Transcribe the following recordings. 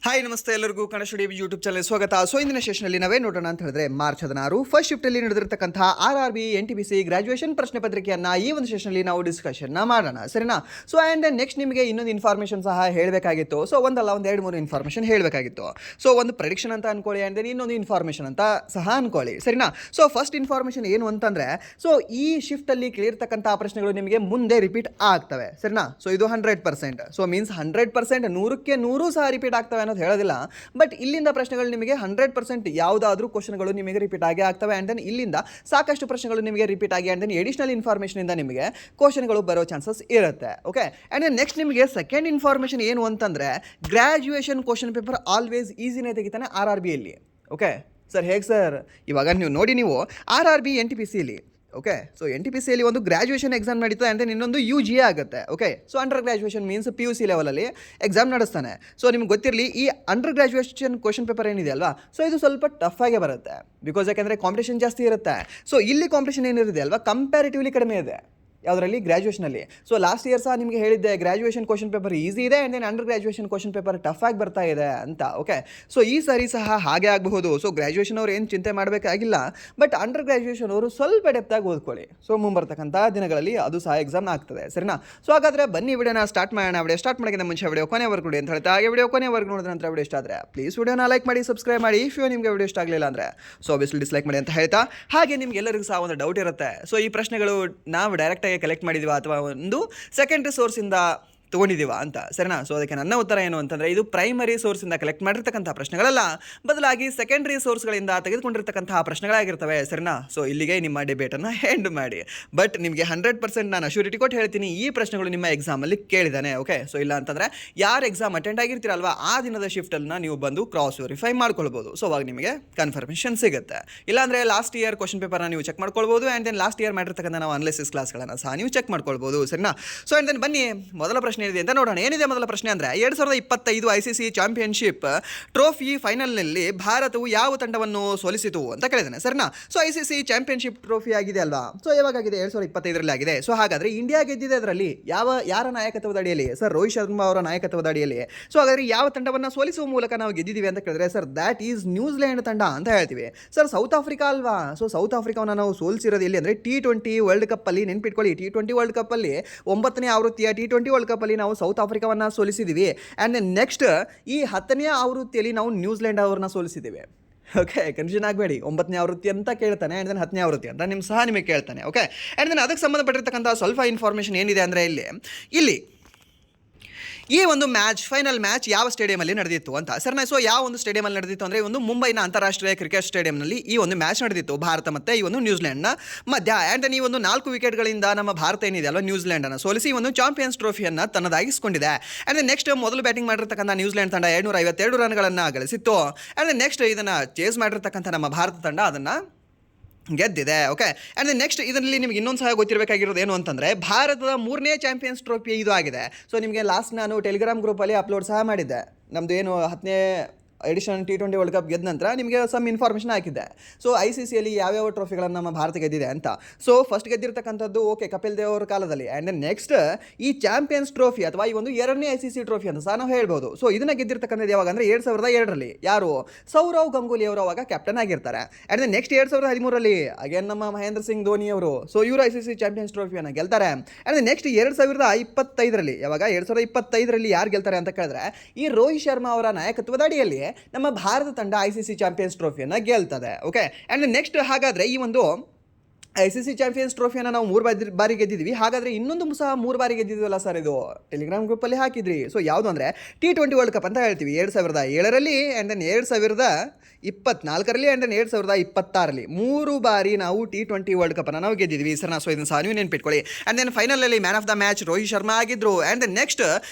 Hi ನಮಸ್ತೆ ಎಲ್ಲರಿಗೂ Kannada studio YouTube channel ಸ್ವಾಗತ. ಸೊ ಇಂದಿನ ಸೆಷನಲ್ಲಿ ನಾವೇ ನೋಡೋಣ ಅಂತ ಹೇಳಿದ್ರೆ ಮಾರ್ಚ್ 16 ಫಸ್ಟ್ ಶಿಫ್ಟಲ್ಲಿ ನಡೆದಿರತಕ್ಕಂತಹ RRB NTPC ಗ್ರಾಜುಯೇಷನ್ ಪ್ರಶ್ನೆ ಪತ್ರಿಕೆಯನ್ನು ಈ ಒಂದು ಸೆಷನಲ್ಲಿ ನಾವು ಡಿಸ್ಕಷನ್ನ ಮಾಡೋಣ, ಸರಿನಾ? ಸೊ ಆ್ಯಂಡ್ ನೆಕ್ಸ್ಟ್ ನಿಮಗೆ ಇನ್ನೊಂದು ಇನ್ಫಾರ್ಮೇಷನ್ ಸಹ ಹೇಳಬೇಕಾಗಿತ್ತು. ಸೊ ಒಂದಲ್ಲ ಒಂದು 2-3 ಇನ್ಫಾರ್ಮೇಷನ್ ಹೇಳಬೇಕಾಗಿತ್ತು. ಸೊ ಒಂದು ಪ್ರೆಡಿಕ್ಷನ್ ಅಂತ ಅನ್ಕೊಳ್ಳಿ, ಆ್ಯಂಡ್ ಇನ್ನೊಂದು ಇನ್ಫಾರ್ಮೇಷನ್ ಅಂತ ಸಹ ಅನ್ಕೊಳ್ಳಿ, ಸರಿನಾ? ಸೊ ಫಸ್ಟ್ ಇನ್ಫಾರ್ಮೇಷನ್ ಏನು ಅಂತಂದರೆ, ಸೊ ಈ ಶಿಫ್ಟಲ್ಲಿ ಕೇಳಿರ್ತಕ್ಕಂಥ ಪ್ರಶ್ನೆಗಳು ನಿಮಗೆ ಮುಂದೆ ರಿಪೀಟ್ ಆಗ್ತವೆ, ಸರಿನಾ? ಸೊ ಇದು 100%. ಸೊ ಮೀನ್ಸ್ 100% 100ಕ್ಕೆ 100 ಸಹ ರಿಪೀಟ್ ಆಗ್ತವೆ ಅನ್ನೋದು ಹೇಳೋದಿಲ್ಲ. ಬಟ್ ಇಲ್ಲಿಂದ ಪ್ರಶ್ನೆಗಳು ನಿಮಗೆ 100% ಯಾವುದಾದ್ರೂ ಕ್ವಶನ್ಗಳು ನಿಮಗೆ ರಿಪೀಟ್ ಆಗಿ ಆಗ್ತವೆ. ಆ್ಯಂಡ್ ದೆನ್ ಇಲ್ಲಿಂದ ಸಾಕಷ್ಟು ಪ್ರಶ್ನೆಗಳು ನಿಮಗೆ ರಿಪೀಟ್ ಆಗಿ ಆ್ಯಂಡ್ ದೆನ್ ಎಡಿಷನಲ್ ಇನ್ಫಾರ್ಮೇಷನಿಂದ ನಿಮಗೆ ಕ್ವಶನ್ಗಳು ಬರೋ ಚಾನ್ಸಸ್ ಇರುತ್ತೆ. ಓಕೆ, ಆ್ಯಂಡ್ ದೆನ್ ನೆಕ್ಸ್ಟ್ ನಿಮಗೆ ಸೆಕೆಂಡ್ ಇನ್ಫಾರ್ಮೇಷನ್ ಏನು ಅಂತಂದರೆ, ಗ್ರ್ಯಾಜುಯೇಷನ್ ಕ್ವಶನ್ ಪೇಪರ್ ಆಲ್ವೇಸ್ ಈಸಿನೇ ತೆಗಿತಾನೆ RRBಯಲ್ಲಿ. ಓಕೆ ಸರ್, ಹೇಗೆ ಸರ್? ಇವಾಗ ನೀವು RRB NTPCಯಲ್ಲಿ, ಓಕೆ, ಸೊ NTPCಯಲ್ಲಿ ಒಂದು ಗ್ರ್ಯಾಜುಯೇಷನ್ ಎಕ್ಸಾಮ್ ನಡೀತದೆ, ಆ್ಯಂಡ್ ದೆನ್ ಇನ್ನೊಂದು UG ಆಗುತ್ತೆ. Okay, so under graduation means PUC ಲೆವೆಲಲ್ಲಿ ಎಕ್ಸಾಮ್ ನಡೆಸ್ತಾನೆ. ಸೊ ನಿಮ್ಗೆ ಗೊತ್ತಿರಲಿ, ಈ ಅಂಡರ್ ಗ್ರ್ಯಾಜುಯೇಷನ್ ಕ್ವಶನ್ ಪೇಪರ್ ಏನಿದೆ ಅಲ್ವಾ, ಸೊ ಇದು ಸ್ವಲ್ಪ ಟಫ್ ಆಗೇ ಬರುತ್ತೆ. ಬಿಕಾಸ್ ಯಾಕೆಂದರೆ ಕಾಂಪಿಟೇಷನ್ ಜಾಸ್ತಿ ಇರುತ್ತೆ. ಸೊ ಇಲ್ಲಿ ಕಾಂಪಿಟೇಷನ್ ಏನಿರುತ್ತೆ ಅಲ್ವಾ, ಕಂಪ್ಯಾರಿಟಿವ್ಲಿ ಕಡಿಮೆ ಇದೆ. ಯಾವುದರಲ್ಲಿ? ಗ್ರ್ಯಾಜುಯೇಷನಲ್ಲಿ. ಸೊ ಲಾಸ್ಟ್ ಇಯರ್ ಸಹ ನಿಮಗೆ ಹೇಳಿದ್ದೆ, ಗ್ರ್ಯಾಜುಯೇಷನ್ ಕ್ವಶನ್ ಪೇಪರ್ ಈಸಿ ಇದೆ, and then under graduation question paper tough ಆಗಿ ಬರ್ತಾ ಇದೆ ಅಂತ. ಓಕೆ, ಸೊ ಈ ಸಾರಿ ಸಹ ಹಾಗೆ ಆಗಬಹುದು. ಸೊ ಗ್ರ್ಯಾಜುಯೇಷನ್ ಅವ್ರು ಏನು ಚಿಂತೆ ಮಾಡಬೇಕಾಗಿಲ್ಲ, ಬಟ್ ಅಂಡರ್ ಗ್ರ್ಯಾಜುಯೇಷನ್ ಅವರು ಸ್ವಲ್ಪ ಡೆಪ್ತಾಗಿ ಓದ್ಕೊಳ್ಳಿ. ಸೊ ಮುಂಬರ್ತಕ್ಕಂಥ ದಿನಗಳಲ್ಲಿ ಅದು ಸಹ ಎಕ್ಸಾಮ್ ಆಗ್ತದೆ, ಸರಿನಾ? ಸೊ ಹಾಗಾದರೆ ಬನ್ನಿ ವಿಡಿಯೋನ ಸ್ಟಾರ್ಟ್ ಮಾಡೋಣ. ವಿಡಿಯೋ ಸ್ಟಾರ್ಟ್ ಮಾಡೋಕ್ಕಿಂತ ಮುಂಚೆ ವಿಡಿಯೋ ಕೊನೆವರೆಗೂ ನೋಡಿ ಅಂತ ಹೇಳ್ತಾ, ಹಾಗೆ ವಿಡಿಯೋ ಕೊನೆವರೆಗೂ ನೋಡಿದ ನಂತರ ವಿಡಿಯೋ ಇಷ್ಟ ಆದರೆ ಪ್ಲೀಸ್ ವಿಡಿಯೋನ ಲೈಕ್ ಮಾಡಿ, ಸಬ್ಸ್ಕ್ರೈಬ್ ಮಾಡಿ. ಇಫ್ ನಿಮಗೆ ವಿಡಿಯೋ ಇಷ್ಟ ಆಗಲಿಲ್ಲ ಅಂದರೆ ಸೊ ಆಬ್ವಿಯಸ್ಲಿ ಡಿಸ್ಲೈಕ್ ಮಾಡಿ ಅಂತ ಹೇಳ್ತಾ, ಹಾಗೆ ನಿಮ್ಗೆ ಎಲ್ಲರಿಗೂ ಸಹ ಒಂದು ಡೌಟ್ ಇರುತ್ತೆ. ಸೊ ಈ ಪ್ರಶ್ನೆಗಳು ನಾವು ಡೈರೆಕ್ಟಾಗಿ ಕಲೆಕ್ಟ್ ಮಾಡಿದ್ವಾ ಅಥವಾ ಒಂದು ಸೆಕೆಂಡ್ರಿ ಸೋರ್ಸಿಂದ ತೊಗೊಂಡಿದ್ದೀವಾ ಅಂತ, ಸರಿನಾ? ಸೊ ಅದಕ್ಕೆ ನನ್ನ ಉತ್ತರ ಏನು ಅಂತಂದರೆ, ಇದು ಪ್ರೈಮರಿ ಸೋರ್ಸಿಂದ ಕಲೆಕ್ಟ್ ಮಾಡಿರ್ತಕ್ಕಂಥ ಪ್ರಶ್ನೆಗಳಲ್ಲ, ಬದಲಾಗಿ ಸೆಕೆಂಡ್ರಿ ಸೋರ್ಸ್ಗಳಿಂದ ತೆಗೆದುಕೊಂಡಿರ್ತಕ್ಕಂತಹ ಪ್ರಶ್ನೆಗಳಾಗಿರ್ತವೆ, ಸರಿನಾ? ಸೊ ಇಲ್ಲಿಗೆ ನಿಮ್ಮ ಡಿಬೇಟನ್ನು ಎಂಡ್ ಮಾಡಿ. ಬಟ್ ನಿಮಗೆ 100% ನಾನು ಅಶ್ಯೂರಿಟಿ ಕೊಟ್ಟು ಹೇಳ್ತೀನಿ, ಈ ಪ್ರಶ್ನೆಗಳು ನಿಮ್ಮ ಎಕ್ಸಾಮಲ್ಲಿ ಕೇಳಿದ್ದಾನೆ. ಓಕೆ, ಸೊ ಇಲ್ಲ ಅಂತಂದರೆ ಯಾರು ಎಕ್ಸಾಮ್ ಅಟೆಂಡ್ ಆಗಿರ್ತೀರಲ್ವಾ, ಆ ದಿನದ ಶಿಫ್ಟನ್ನು ನೀವು ಬಂದು ಕ್ರಾಸ್ ವೆರಿಫೈ ಮಾಡ್ಕೊಳ್ಬೋದು. ಸೊ ಅವಾಗ ನಿಮಗೆ ಕನ್ಫರ್ಮೇಷನ್ ಸಿಗುತ್ತೆ. ಇಲ್ಲಾಂದರೆ ಲಾಸ್ಟ್ ಇಯರ್ ಕ್ವಶನ್ ಪೇಪರ್ನ ನೀವು ಚೆಕ್ ಮಾಡ್ಕೊಳ್ಬೋದು, ಆ್ಯಂಡ್ ದೆನ್ ಲಾಸ್ಟ್ ಇಯರ್ ಮಾಡಿರ್ತಕ್ಕಂಥ ನಾವು ಅನಾಲಿಸಿಸ್ ಕ್ಲಾಸ್ಗಳನ್ನು ಸಹ ನೀವು ಚೆಕ್ ಮಾಡ್ಕೊಳ್ಬೋದು, ಸರಿನಾ? ಸೊ ಆ್ಯಂಡ್ ದೆನ್ ಬನ್ನಿ ಮೊದಲ ಪ್ರಶ್ನೆ ಏನಿದೆ ಅಂತ ನೋಡೋಣ. ಏನಿದೆ ಮೊದಲ ಪ್ರಶ್ನೆ ಅಂದರೆ, 2025 ICC ಚಾಂಪಿಯನ್ಶಿಪ್ ಟ್ರೋಫಿ ಫೈನಲ್ನಲ್ಲಿ ಭಾರತವು ಯಾವ ತಂಡವನ್ನು ಸೋಲಿಸಿತು ಅಂತ ಕೇಳಿದ್ದಾನೆ, ಸರಿನಾ? ಸೊ ICC ಚಾಂಪಿಯನ್ಶಿಪ್ ಟ್ರೋಫಿ ಆಗಿದೆ ಅಲ್ವಾ, ಸೊ ಯಾವಾಗಿದೆ? 2025ರಲ್ಲಿ ಆಗಿದೆ. ಸೊ ಹಾಗಾದರೆ ಇಂಡಿಯಾ ಗೆದ್ದಿದೆ ಅದರಲ್ಲಿ ಯಾರ ನಾಯಕತ್ವದ ಅಡಿಯಲ್ಲಿ? ಸರ್ ರೋಹಿತ್ ಶರ್ಮಾ ಅವರ ನಾಯಕತ್ವದ ಅಡಿಯಲ್ಲಿ. ಸೊ ಹಾಗಾದರೆ ಯಾವ ತಂಡವನ್ನು ಸೋಲಿಸುವ ಮೂಲಕ ನಾವು ಗೆದ್ದಿದ್ದೀವಿ ಅಂತ ಕೇಳಿದ್ರೆ, ಸರ್ ದ್ಯಾಟ್ ಈಸ್ ನ್ಯೂಜಿಲೆಂಡ್ ತಂಡ ಅಂತ ಹೇಳ್ತೀವಿ. ಸರ್ ಸೌತ್ ಆಫ್ರಿಕಾ ಅಲ್ವಾ? ಸೊ ಸೌತ್ ಆಫ್ರಿಕಾವನ್ನು ನಾವು ಸೋಲಿಸಿರೋದು ಎಲ್ಲಿ ಅಂದರೆ T20 ವರ್ಲ್ಡ್ ಕಪ್ಪಲ್ಲಿ. ನೆನ್ಪಿಟ್ಕೊಳ್ಳಿ, T20 ವರ್ಲ್ಡ್ ಕಪ್ಪಲ್ಲಿ 9ನೇ ಆವೃತ್ತಿಯ T20 ವರ್ಲ್ಡ್ ಕಪ್ಪಲ್ಲಿ ನಾವು ಸೌತ್ ಆಫ್ರಿಕಾವನ್ನು ಸೋಲಿಸಿದ್ದೀವಿ. ಆ್ಯಂಡ್ ನೆಕ್ಸ್ಟ್ ಈ 10ನೇ ಆವೃತ್ತಿಯಲ್ಲಿ ನಾವು ನ್ಯೂಜಿಲೆಂಡ್ ಅವ್ರನ್ನ ಸೋಲಿಸಿದ್ದೀವಿ. ಓಕೆ, ಕನ್ಫ್ಯೂಷನ್ ಆಗಬೇಡಿ, 9ನೇ ಆವೃತ್ತಿ ಅಂತ ಕೇಳ್ತಾನೆ, ಆ್ಯಂಡ್ ದೆನ್ 10ನೇ ಆವೃತ್ತಿ ಅಂತ ನಿಮಗೆ ಕೇಳ್ತಾನೆ. ಓಕೆ, ಆ್ಯಂಡ್ ದೆನ್ ಅದಕ್ಕೆ ಸಂಬಂಧಪಟ್ಟಿರ್ತಕ್ಕಂಥ ಸ್ವಲ್ಪ ಇನ್ಫಾರ್ಮೇಷನ್ ಏನಿದೆ ಅಂದರೆ, ಇಲ್ಲಿ ಈ ಒಂದು ಫೈನಲ್ ಮ್ಯಾಚ್ ಯಾವ ಸ್ಟೇಡಿಯಮಲ್ಲಿ ನಡೆದಿತ್ತು ಅಂತ, ಸರಿನಾ? ಸೊ ಯಾವ ಒಂದು ಸ್ಟೇಡಿಯಮಲ್ಲಿ ನಡೆದಿತ್ತು ಅಂದರೆ, ಒಂದು ಮುಂಬೈನ ಅಂತಾರಾಷ್ಟ್ರೀಯ ಕ್ರಿಕೆಟ್ ಸ್ಟೇಡಿಯಂನಲ್ಲಿ ಈ ಒಂದು ಮ್ಯಾಚ್ ನಡೆದಿತ್ತು, ಭಾರತ ಮತ್ತು ಈ ಒಂದು ನ್ಯೂಜಿಲೆಂಡ್ನ ಮಧ್ಯ. ಆ್ಯಂಡ್ ಈ ಒಂದು 4 ವಿಕೆಟ್ಗಳಿಂದ ನಮ್ಮ ಭಾರತ ಏನಿದೆ ಅಲ್ವಾ, ನ್ಯೂಜಿಲೆಂಡನ್ನು ಸೋಲಿಸಿ ಈ ಒಂದು ಚಾಂಪಿಯನ್ಸ್ ಟ್ರೋಫಿಯನ್ನು ತನ್ನದಾಗಿಸ್ಕೊಂಡಿದೆ. ಆ್ಯಂಡ್ ನೆಕ್ಸ್ಟ್ ಮೊದಲು ಬ್ಯಾಟಿಂಗ್ ಮಾಡಿರ್ತಕ್ಕಂಥ ನ್ಯೂಜಿಲೆಂಡ್ ತಂಡ 252 ರನ್ಗಳನ್ನು ಗಳಿಸಿತ್ತು. ಆ್ಯಂಡ್ ನೆಕ್ಸ್ಟ್ ಇದನ್ನು ಚೇಸ್ ಮಾಡಿರ್ತಕ್ಕಂಥ ನಮ್ಮ ಭಾರತ ತಂಡ ಅದನ್ನು ಗೆದ್ದಿದೆ. ಓಕೆ, ಆ್ಯಂಡ್ ನೆಕ್ಸ್ಟ್ ಇದರಲ್ಲಿ ನಿಮ್ಗೆ ಇನ್ನೊಂದು ಸಹ ಗೊತ್ತಿರಬೇಕಾಗಿರೋದು ಏನು ಅಂತಂದರೆ, ಭಾರತದ 3ನೇ ಚಾಂಪಿಯನ್ಸ್ ಟ್ರೋಫಿ ಇದು ಆಗಿದೆ. ಸೊ ನಿಮಗೆ ಲಾಸ್ಟ್ ನಾನು ಟೆಲಿಗ್ರಾಮ್ ಗ್ರೂಪಲ್ಲಿ ಅಪ್ಲೋಡ್ ಸಹ ಮಾಡಿದ್ದೆ, ನಮ್ಮದು ಏನು 10ನೇ ಎಡಿಷನ್ T20 ವರ್ಲ್ಡ್ ಕಪ್ ಗೆದ್ದ ನಂತರ ನಿಮಗೆ ಸಮ್ ಇನ್ಫಾರ್ಮೇಷನ್ ಹಾಕಿದ್ದೆ. ಸೊ ICCಯಲ್ಲಿ ಯಾವ್ಯಾವ ಟ್ರೋಫಿಗಳನ್ನು ನಮ್ಮ ಭಾರತ ಗೆದ್ದಿದೆ ಅಂತ. ಸೊ ಫಸ್ಟ್ ಗೆದ್ದಿರ್ತಕ್ಕಂಥದ್ದು ಓಕೆ ಕಪಿಲ್ ದೇವ್ ಅವರ ಕಾಲದಲ್ಲಿ, ಆ್ಯಂಡ್ ನೆಕ್ಸ್ಟ್ ಈ ಚಾಂಪಿಯನ್ಸ್ ಟ್ರೋಫಿ ಅಥವಾ ಈ ಒಂದು 2ನೇ ICC ಟ್ರೋಫಿ ಅಂತ ಸಹ ನಾವು ಹೇಳ್ಬೋದು. ಸೊ ಇದನ್ನು ಗೆದ್ದಿರ್ತಕ್ಕಂಥದ್ದು ಯಾವಾಗ ಅಂದರೆ 2002ರಲ್ಲಿ. ಯಾರು? ಸೌರವ್ ಗಂಗೂಲಿ ಅವರು ಅವಾಗ ಕ್ಯಾಪ್ಟನ್ ಆಗಿರ್ತಾರೆ. ಆ್ಯಂಡ್ ನೆಕ್ಸ್ಟ್ 2013ರಲ್ಲಿ ಅಗೇನ್ ನಮ್ಮ ಮಹೇಂದ್ರ ಸಿಂಗ್ ಧೋನಿ ಅವರು, ಸೊ ಇವರು ICC ಚಾಂಪಿಯನ್ಸ್ ಟ್ರೋಫಿಯನ್ನು ಗೆಲ್ತಾರೆ. ಆ್ಯಂಡ್ ನೆಕ್ಸ್ಟ್ 2025ರಲ್ಲಿ, ಯಾವಾಗ 2025ರಲ್ಲಿ ಯಾರು ಗೆಲ್ತಾರೆ ಅಂತ ಕೇಳಿದ್ರೆ, ಈ ರೋಹಿತ್ ಶರ್ಮಾ ಅವರ ನಾಯಕತ್ವದ ಅಡಿಯಲ್ಲಿ ನಮ್ಮ ಭಾರತ ತಂಡ ICC ಚಾಂಪಿಯನ್ಸ್ ಟ್ರೋಫಿಯನ್ನು ಗೆಲ್ತದೆ. ಓಕೆ, ಆ್ಯಂಡ್ ನೆಕ್ಸ್ಟ್ ಹಾಗಾದರೆ ಈ ಒಂದು ICC ಚಾಂಪಿಯನ್ಸ್ ಟ್ರೋಫಿಯನ್ನು ನಾವು 3 ಬಾರಿ ಗೆದ್ದಿದ್ವಿ. ಹಾಗಾದರೆ ಇನ್ನೊಂದು ಸಹ 3 ಬಾರಿ ಗೆದ್ದಿದ್ವಲ್ಲ ಸರ್, ಇದು ಟೆಲಿಗ್ರಾಮ್ ಗ್ರೂಪಲ್ಲಿ ಹಾಕಿದ್ರಿ. ಸೊ ಯಾವುದು ಅಂದರೆ T20 ವರ್ಲ್ಡ್ ಕಪ್ ಅಂತ ಹೇಳ್ತೀವಿ. 2007ರಲ್ಲಿ, ಆ್ಯಂಡ್ ದೆನ್ 2024ರಲ್ಲಿ, ಆ್ಯಂಡ್ ದೆನ್ 2026ರಲ್ಲಿ 3 ಬಾರಿ ನಾವು T20 ವರ್ಲ್ಡ್ ಕಪ್ಪನ್ನು ನಾವು ಗೆದ್ದಿದ್ವಿ ಸರ್. ಸೊ ಇದನ್ನು ಸಹ ನೀವು ನೆನ್ಪಿಟ್ಕೊಳ್ಳಿ. ಆ್ಯಂಡ್ ದೆನ್ ಫೈನಲಲ್ಲಿ man of the match Rohit Sharma ಆಗಿದ್ದರು. ಆ್ಯಂಡ್ ದೆನ್ ನೆಕ್ಸ್ಟ್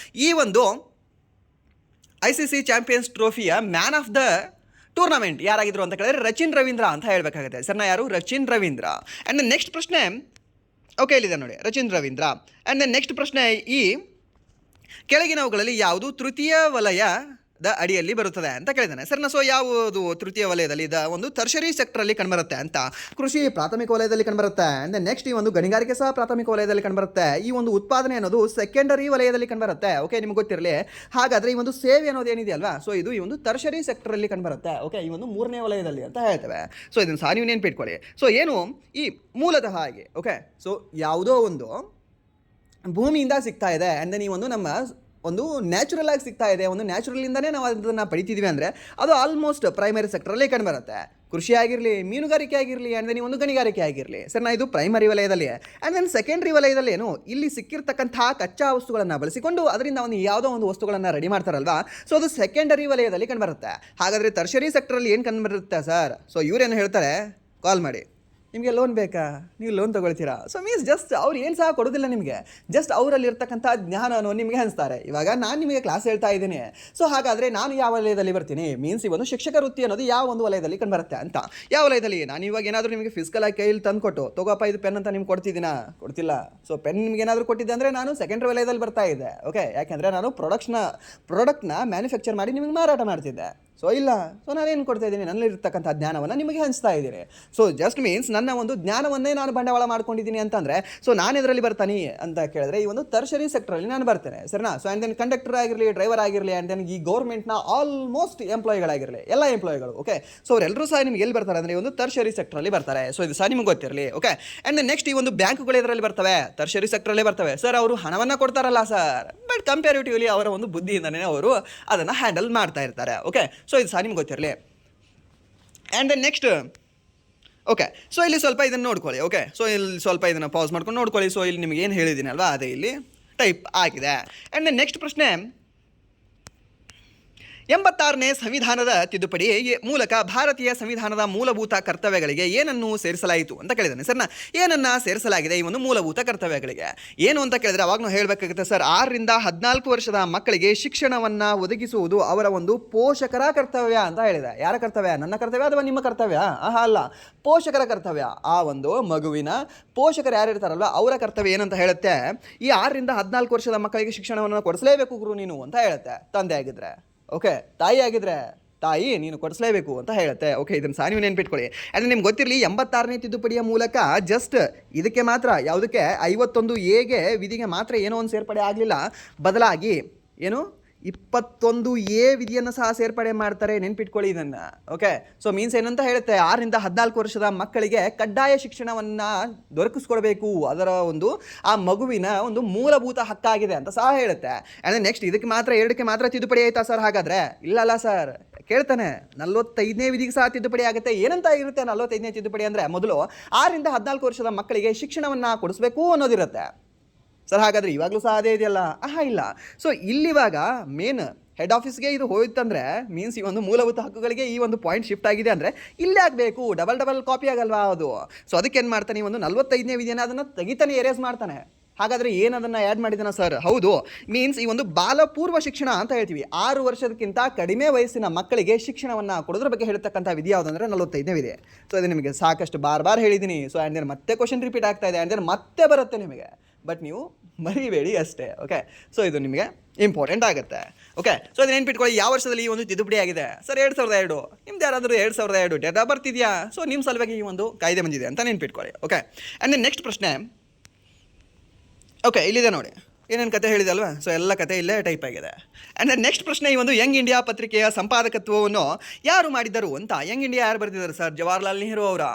ಈ ಒಂದು ICC ಚಾಂಪಿಯನ್ಸ್ ಟ್ರೋಫಿಯ ಮ್ಯಾನ್ ಆಫ್ ದ ಟೂರ್ನಮೆಂಟ್ ಯಾರಾಗಿದ್ರು ಅಂತ ಕೇಳಿದ್ರೆ ರಚಿನ್ ರವೀಂದ್ರ ಅಂತ ಹೇಳಬೇಕಾಗುತ್ತೆ. ಸರ್ನ ಯಾರು? ರಚಿನ್ ರವೀಂದ್ರ. ಆ್ಯಂಡ್ ನೆಕ್ಸ್ಟ್ ಪ್ರಶ್ನೆ ಓಕೆ ಇಲ್ಲಿದೆ ನೋಡಿ, ರಚಿನ್ ರವೀಂದ್ರ. ಆ್ಯಂಡ್ ನೆಕ್ಸ್ಟ್ ಪ್ರಶ್ನೆ, ಈ ಕೆಳಗಿನವುಗಳಲ್ಲಿ ಯಾವುದು ತೃತೀಯ ವಲಯ ಅಡಿಯಲ್ಲಿ ಬರುತ್ತದೆ ಅಂತ ಕೇಳಿದ್ದಾನೆ ಸರಿನಾ. ಸೊ ಯಾವುದು ತೃತೀಯ ವಲಯದಲ್ಲಿ ಒಂದು ಟರ್ಷರಿ ಸೆಕ್ಟರಲ್ಲಿ ಕಂಡುಬರುತ್ತೆ ಅಂತ ಕೃಷಿ ಪ್ರಾಥಮಿಕ ವಲಯದಲ್ಲಿ ಕಂಡುಬರುತ್ತೆ. ಆ್ಯಂಡ್ ನೆಕ್ಸ್ಟ್ ಈ ಒಂದು ಗಣಿಗಾರಿಕೆ ಸಹ ಪ್ರಾಥಮಿಕ ವಲಯದಲ್ಲಿ ಕಂಡುಬರುತ್ತೆ. ಈ ಒಂದು ಉತ್ಪಾದನೆ ಅನ್ನೋದು ಸೆಕೆಂಡರಿ ವಲಯದಲ್ಲಿ ಕಂಡುಬರುತ್ತೆ. ಓಕೆ, ನಿಮ್ಗೆ ಗೊತ್ತಿರಲಿ. ಹಾಗಾದರೆ ಈ ಒಂದು ಸೇವೆ ಅನ್ನೋದು ಏನಿದೆಯಲ್ವಾ, ಸೊ ಇದು ಈ ಒಂದು ಟರ್ಷರಿ ಸೆಕ್ಟರಲ್ಲಿ ಕಂಡುಬರುತ್ತೆ. ಓಕೆ, ಈ ಒಂದು ಮೂರನೇ ವಲಯದಲ್ಲಿ ಅಂತ ಹೇಳ್ತೇವೆ. ಸೊ ಇದನ್ನು ಸಹ ನೀವು ನೆನ್ಪಿಟ್ಕೊಳ್ಳಿ. ಸೊ ಏನು ಈ ಮೂಲತಃ ಹಾಗೆ. ಓಕೆ, ಸೊ ಯಾವುದೋ ಒಂದು ಭೂಮಿಯಿಂದ ಸಿಗ್ತಾ ಇದೆ ಆ್ಯಂಡ್ ದೆನ್ ಈ ಒಂದು ನಮ್ಮ ಒಂದು ನ್ಯಾಚುರಲ್ ಆಗಿ ಸಿಗ್ತಾ ಇದೆ, ಒಂದು ನ್ಯಾಚುರಲಿಂದನೇ ನಾವು ಅದನ್ನು ಪಡಿತಿದ್ವಿ ಅಂದರೆ ಅದು ಆಲ್ಮೋಸ್ಟ್ ಪ್ರೈಮರಿ ಸೆಕ್ಟರಲ್ಲಿ ಕಂಡುಬರುತ್ತೆ. ಕೃಷಿ ಆಗಿರಲಿ, ಮೀನುಗಾರಿಕೆ ಆಗಿರಲಿ, ಆ್ಯಂಡ್ ದೆನ್ ಈ ಒಂದು ಗಣಿಗಾರಿಕೆ ಆಗಿರಲಿ ಸರ್, ಇದು ಪ್ರೈಮರಿ ವಲಯದಲ್ಲಿ. ಆ್ಯಂಡ್ ದೆನ್ ಸೆಕೆಂಡ್ರಿ ವಲಯದಲ್ಲಿ ಏನು ಇಲ್ಲಿ ಸಿಕ್ಕಿರ್ತಕ್ಕಂಥ ಕಚ್ಚಾ ವಸ್ತುಗಳನ್ನು ಬಳಸಿಕೊಂಡು ಅದರಿಂದ ಒಂದು ಯಾವುದೋ ಒಂದು ವಸ್ತುಗಳನ್ನು ರೆಡಿ ಮಾಡ್ತಾರಲ್ವಾ, ಸೊ ಅದು ಸೆಕೆಂಡರಿ ವಲಯದಲ್ಲಿ ಕಂಡುಬರುತ್ತೆ. ಹಾಗಾದರೆ ಟರ್ಷರಿ ಸೆಕ್ಟರಲ್ಲಿ ಏನು ಕಂಡುಬರುತ್ತೆ ಸರ್? ಸೊ ಇವರೇನು ಹೇಳ್ತಾರೆ, ಕಾಲ್ ಮಾಡಿ, ನಿಮಗೆ ಲೋನ್ ಬೇಕಾ, ನೀವು ಲೋನ್ ತೊಗೊಳ್ತೀರಾ. ಸೊ ಮೀನ್ಸ್ ಜಸ್ಟ್ ಅವ್ರು ಏನು ಸಹ ಕೊಡೋದಿಲ್ಲ ನಿಮಗೆ, ಜಸ್ಟ್ ಅವರಲ್ಲಿರ್ತಕ್ಕಂಥ ಜ್ಞಾನವನ್ನು ನಿಮಗೆ ಹಂಚ್ತಾರೆ. ಇವಾಗ ನಾನು ನಿಮಗೆ ಕ್ಲಾಸ್ ಹೇಳ್ತಾ ಇದ್ದೀನಿ, ಸೊ ಹಾಗಾದರೆ ನಾನು ಯಾವ ವಲಯದಲ್ಲಿ ಬರ್ತೀನಿ, ಮೀನ್ಸ್ ಈ ಒಂದು ಶಿಕ್ಷಕ ವೃತ್ತಿ ಅನ್ನೋದು ಯಾವ ಒಂದು ವಲಯದಲ್ಲಿ ಕಂಡುಬರುತ್ತೆ ಅಂತ. ಯಾವ ವಲಯದಲ್ಲಿ ನಾನು ಇವಾಗ ಏನಾದರೂ ನಿಮಗೆ ಫಿಸಿಕಲ್ ಆಗಿ ಕೈಯಲ್ಲಿ ತಂದು ಕೊಟ್ಟು ತಗೋಪ್ಪ ಇದು ಪೆನ್ ಅಂತ ನಿಮ್ಗೆ ಕೊಡ್ತಿದ್ದೀನಾ? ಕೊಡ್ತಿಲ್ಲ. ಸೊ ಪೆನ್ ನಿಮ್ಗೆ ಏನಾದರೂ ಕೊಟ್ಟಿದ್ದೆ ಅಂದರೆ ನಾನು ಸೆಕೆಂಡ್ರಿ ವಲಯದಲ್ಲಿ ಬರ್ತಾ ಇದ್ದೆ. ಓಕೆ, ಯಾಕೆಂದರೆ ನಾನು ಪ್ರಾಡಕ್ಟ್ನ ಮ್ಯಾನುಫ್ಯಾಕ್ಚರ್ ಮಾಡಿ ನಿಮಗೆ ಮಾರಾಟ ಮಾಡ್ತಿದ್ದೆ. ಸೊ ಇಲ್ಲ, ಸೊ ನಾನೇನು ಕೊಡ್ತಾ ಇದ್ದೀನಿ, ನನ್ನಲ್ಲಿರ್ತಕ್ಕಂಥ ಜ್ಞಾನವನ್ನು ನಿಮಗೆ ಹಂಚ್ತಾ ಇದ್ದೀನಿ. ಸೊ ಜಸ್ಟ್ ಮೀನ್ಸ್ ನನ್ನ ಒಂದು ಜ್ಞಾನವನ್ನೇ ನಾನು ಬಂಡವಾಳ ಮಾಡ್ಕೊಂಡಿದ್ದೀನಿ ಅಂತಂದರೆ ಸೊ ನಾನು ಇದರಲ್ಲಿ ಬರ್ತಾನೆ ಅಂತ ಕೇಳಿದ್ರೆ ಈ ಒಂದು ಟರ್ಷರಿ ಸೆಕ್ಟರಲ್ಲಿ ನಾನು ಬರ್ತೇನೆ ಸರಿನಾ. ಸೊ ಆ್ಯಂಡ್ ದೆನ್ ಕಂಡಕ್ಟರ್ ಆಗಿರಲಿ, ಡ್ರೈವರ್ ಆಗಿರಲಿ, ಆ್ಯಂಡ್ ದೆನ್ ಈ ಗೌರ್ಮೆಂಟ್ನ ಆಲ್ಮೋಸ್ಟ್ ಎಂಪ್ಲಾಯಿಗಳಾಗಿರಲಿ, ಎಲ್ಲ ಎಂಪ್ಲಾಯಿಗಳು. ಓಕೆ, ಸೊ ಅವರೆಲ್ಲರೂ ಸಹ ನಿಮ್ಗೆ ಎಲ್ಲಿ ಬರ್ತಾರೆ ಅಂದರೆ ಈ ಒಂದು ಟರ್ಷರಿ ಸೆಕ್ಟರಲ್ಲಿ ಬರ್ತಾರೆ. ಸೊ ಇದು ಸಹ ನಿಮ್ಗೆ ಗೊತ್ತಿರಲಿ. ಓಕೆ, ಆ್ಯಂಡ್ ದೆನ್ ನೆಕ್ಸ್ಟ್ ಈ ಒಂದು ಬ್ಯಾಂಕ್ಗಳು ಇದರಲ್ಲಿ ಬರ್ತವೆ, ಟರ್ಷರಿ ಸೆಕ್ಟರಲ್ಲಿ ಬರ್ತವೆ. ಸರ್ ಅವರು ಹಣವನ್ನು ಕೊಡ್ತಾರಲ್ಲ ಸರ್, ಬಟ್ ಕಂಪ್ಯಾರಿಟಿವ್ಲಿ ಅವರ ಒಂದು ಬುದ್ಧಿಯಿಂದನೇ ಅವರು ಅದನ್ನು ಹ್ಯಾಂಡಲ್ ಮಾಡ್ತಾ ಇರ್ತಾರೆ. ಓಕೆ, ಸೊ ಇದು ಸಹ ನಿಮ್ಗೆ ಗೊತ್ತಿರಲಿ. And then next okay, so ಇಲ್ಲಿ ಸ್ವಲ್ಪ ಇದನ್ನು ನೋಡ್ಕೊಳ್ಳಿ. ಓಕೆ, ಸೊ ಇಲ್ಲಿ ಸ್ವಲ್ಪ ಇದನ್ನು ಪಾಸ್ ಮಾಡ್ಕೊಂಡು ನೋಡ್ಕೊಳ್ಳಿ. ಸೊ ಇಲ್ಲಿ ನಿಮಗೆ ಏನು ಹೇಳಿದ್ದೀನಿ ಅಲ್ವಾ, ಅದೇ ಇಲ್ಲಿ ಟೈಪ್ ಆಗಿದೆ. ಆ್ಯಂಡ್ ದೆನ್ ನೆಕ್ಸ್ಟ್ ಪ್ರಶ್ನೆ, 86ನೇ ಸಂವಿಧಾನದ ತಿದ್ದುಪಡಿ ಮೂಲಕ ಭಾರತೀಯ ಸಂವಿಧಾನದ ಮೂಲಭೂತ ಕರ್ತವ್ಯಗಳಿಗೆ ಏನನ್ನು ಸೇರಿಸಲಾಯಿತು ಅಂತ ಕೇಳಿದ್ದಾನೆ ಸರ್ನ. ಏನನ್ನು ಸೇರಿಸಲಾಗಿದೆ ಈ ಒಂದು ಮೂಲಭೂತ ಕರ್ತವ್ಯಗಳಿಗೆ ಏನು ಅಂತ ಕೇಳಿದರೆ ಅವಾಗ ನಾವು ಹೇಳಬೇಕಾಗುತ್ತೆ ಸರ್, 6 ರಿಂದ 14 ವರ್ಷದ ಮಕ್ಕಳಿಗೆ ಶಿಕ್ಷಣವನ್ನು ಒದಗಿಸುವುದು ಅವರ ಒಂದು ಪೋಷಕರ ಕರ್ತವ್ಯ ಅಂತ ಹೇಳಿದೆ. ಯಾರ ಕರ್ತವ್ಯ? ನನ್ನ ಕರ್ತವ್ಯ ಅಥವಾ ನಿಮ್ಮ ಕರ್ತವ್ಯ? ಅಲ್ಲ, ಪೋಷಕರ ಕರ್ತವ್ಯ. ಆ ಒಂದು ಮಗುವಿನ ಪೋಷಕರು ಯಾರು ಇರ್ತಾರಲ್ವ ಅವರ ಕರ್ತವ್ಯ ಏನಂತ ಹೇಳುತ್ತೆ, ಈ 6 ರಿಂದ 14 ವರ್ಷದ ಮಕ್ಕಳಿಗೆ ಶಿಕ್ಷಣವನ್ನು ಕೊಡಿಸಲೇಬೇಕು ಗುರು ನೀನು ಅಂತ ಹೇಳುತ್ತೆ. ತಂದೆ ಆಗಿದ್ರೆ, ಓಕೆ, ತಾಯಿ ಆಗಿದ್ರೆ ತಾಯಿ ನೀನು ಕೊಡಿಸಲೇಬೇಕು ಅಂತ ಹೇಳುತ್ತೆ. ಓಕೆ, ಇದನ್ನು ಸಹ ನೀವು ನೆನ್ಪಿಟ್ಕೊಳ್ಳಿ. ಅಂದರೆ ನಿಮ್ಗೆ ಗೊತ್ತಿರಲಿ 86ನೇ ತಿದ್ದುಪಡಿಯ ಮೂಲಕ ಜಸ್ಟ್ ಇದಕ್ಕೆ ಮಾತ್ರ, ಯಾವುದಕ್ಕೆ 51A ವಿಧಿಗೆ ಮಾತ್ರ ಏನೋ ಒಂದು ಸೇರ್ಪಡೆ ಆಗಲಿಲ್ಲ, ಬದಲಾಗಿ ಏನು 21A ವಿಧಿಯನ್ನು ಸಹ ಸೇರ್ಪಡೆ ಮಾಡ್ತಾರೆ. ನೆನ್ಪಿಟ್ಕೊಳ್ಳಿ ಇದನ್ನು. ಓಕೆ, ಸೊ ಮೀನ್ಸ್ ಏನಂತ ಹೇಳುತ್ತೆ, 6 ರಿಂದ 14 ವರ್ಷದ ಮಕ್ಕಳಿಗೆ ಕಡ್ಡಾಯ ಶಿಕ್ಷಣವನ್ನು ದೊರಕಿಸ್ಕೊಡ್ಬೇಕು, ಅದರ ಒಂದು ಆ ಮಗುವಿನ ಒಂದು ಮೂಲಭೂತ ಹಕ್ಕಾಗಿದೆ ಅಂತ ಸಹ ಹೇಳುತ್ತೆ. ಆ್ಯಂಡ್ ನೆಕ್ಸ್ಟ್ ಇದಕ್ಕೆ ಮಾತ್ರ 2ಕ್ಕೆ ಮಾತ್ರ ತಿದ್ದುಪಡಿ ಆಯ್ತಾ ಸರ್? ಹಾಗಾದರೆ ಇಲ್ಲ ಸರ್, ಕೇಳ್ತಾನೆ 45ನೇ ವಿಧಿಗೆ ಸಹ ತಿದ್ದುಪಡಿ ಆಗುತ್ತೆ. ಏನಂತ ಇರುತ್ತೆ 45ನೇ ತಿದ್ದುಪಡಿ ಅಂದರೆ, ಮೊದಲು 6 ರಿಂದ 14 ವರ್ಷದ ಮಕ್ಕಳಿಗೆ ಶಿಕ್ಷಣವನ್ನು ಕೊಡಿಸ್ಬೇಕು ಅನ್ನೋದಿರುತ್ತೆ ಸರ್. ಹಾಗಾದರೆ ಇವಾಗಲೂ ಸಹ ಅದೇ ಇದೆಯಲ್ಲ? ಇಲ್ಲ. ಸೊ ಇಲ್ಲಿವಾಗ ಮೇನ್ ಹೆಡ್ ಆಫೀಸ್ಗೆ ಇದು ಹೋಯ್ತಂದರೆ ಮೀನ್ಸ್ ಈ ಒಂದು ಮೂಲಭೂತ ಹಕ್ಕುಗಳಿಗೆ ಈ ಒಂದು ಪಾಯಿಂಟ್ ಶಿಫ್ಟ್ ಆಗಿದೆ ಅಂದರೆ ಇಲ್ಲೇ ಆಗಬೇಕು, ಡಬಲ್ ಕಾಪಿ ಆಗಲ್ವಾ ಅದು. ಸೊ ಅದಕ್ಕೆ ಏನು ಮಾಡ್ತಾನೆ, ಈ ಒಂದು 45ನೇ ವಿಧಿಯನ್ನು ಅದನ್ನು ತೆಗಿತಾನೆ, ಎರೇಸ್ ಮಾಡ್ತಾನೆ. ಹಾಗಾದರೆ ಏನು ಅದನ್ನು ಆ್ಯಡ್ ಮಾಡಿದ್ದಾನೆ ಸರ್? ಹೌದು, ಮೀನ್ಸ್ ಈ ಒಂದು ಬಾಲಪೂರ್ವ ಶಿಕ್ಷಣ ಅಂತ ಹೇಳ್ತೀವಿ, 6 ವರ್ಷಕ್ಕಿಂತ ಕಡಿಮೆ ವಯಸ್ಸಿನ ಮಕ್ಕಳಿಗೆ ಶಿಕ್ಷಣವನ್ನು ಕೊಡೋದ್ರ ಬಗ್ಗೆ ಹೇಳ್ತಕ್ಕಂಥ ವಿಧಿ ಯಾವುದಂದರೆ 45ನೇ ವಿಧಿ. ಸೊ ಅದು ನಿಮಗೆ ಸಾಕಷ್ಟು ಬಾರ್ ಹೇಳಿದ್ದೀನಿ. ಸೊ ಆ್ಯಂಡ್ ದೆನ್ ಮತ್ತೆ ಕ್ವಶನ್ ರಿಪೀಟ್ ಆಗ್ತಾ ಇದೆ, ಆ್ಯಂಡ್ ದೆನ್ ಮತ್ತೆ ಬರುತ್ತೆ ನಿಮಗೆ, ಬಟ್ ನೀವು ಮರಿಬೇಡಿ ಅಷ್ಟೇ. ಓಕೆ, ಸೊ ಇದು ನಿಮಗೆ ಇಂಪಾರ್ಟೆಂಟ್ ಆಗುತ್ತೆ. ಓಕೆ, ಸೊ ಅದು ನೆನ್ಪಿಟ್ಕೊಳ್ಳಿ. ಯಾವ ವರ್ಷದಲ್ಲಿ ಈ ಒಂದು ತಿದ್ದುಪಡಿ ಆಗಿದೆ ಸರ್? 2002. ನಿಮ್ದು ಯಾರಾದರೂ 2002 ಡೇಟ್ ಆಫ್ ಬರ್ತ್ ಇದೆಯಾ? ಸೊ ನಿಮ್ಮ ಸಲುವಾಗಿ ಈ ಒಂದು ಕಾಯ್ದೆ ಬಂದಿದೆ ಅಂತ ನೆನ್ಪಿಟ್ಕೊಳ್ಳಿ. ಓಕೆ, ಆ್ಯಂಡ್ ದೆನ್ ನೆಕ್ಸ್ಟ್ ಪ್ರಶ್ನೆ. ಓಕೆ, ಇಲ್ಲಿದೆ ನೋಡಿ, ಏನೇನು ಕತೆ ಹೇಳಿದೆ ಅಲ್ವಾ? ಸೊ ಎಲ್ಲ ಕತೆ ಇಲ್ಲೇ ಟೈಪ್ ಆಗಿದೆ. ಆ್ಯಂಡ್ ದೆನ್ ನೆಕ್ಸ್ಟ್ ಪ್ರಶ್ನೆ, ಈ ಒಂದು ಯಂಗ್ ಇಂಡಿಯಾ ಪತ್ರಿಕೆಯ ಸಂಪಾದಕತ್ವವನ್ನು ಯಾರು ಮಾಡಿದರು ಅಂತ. ಯಂಗ್ ಇಂಡಿಯಾ ಯಾರು ಬರೆದಿದ್ದಾರೆ ಸರ್? ಜವಾಹರ್ಲಾಲ್ ನೆಹರು ಅವರ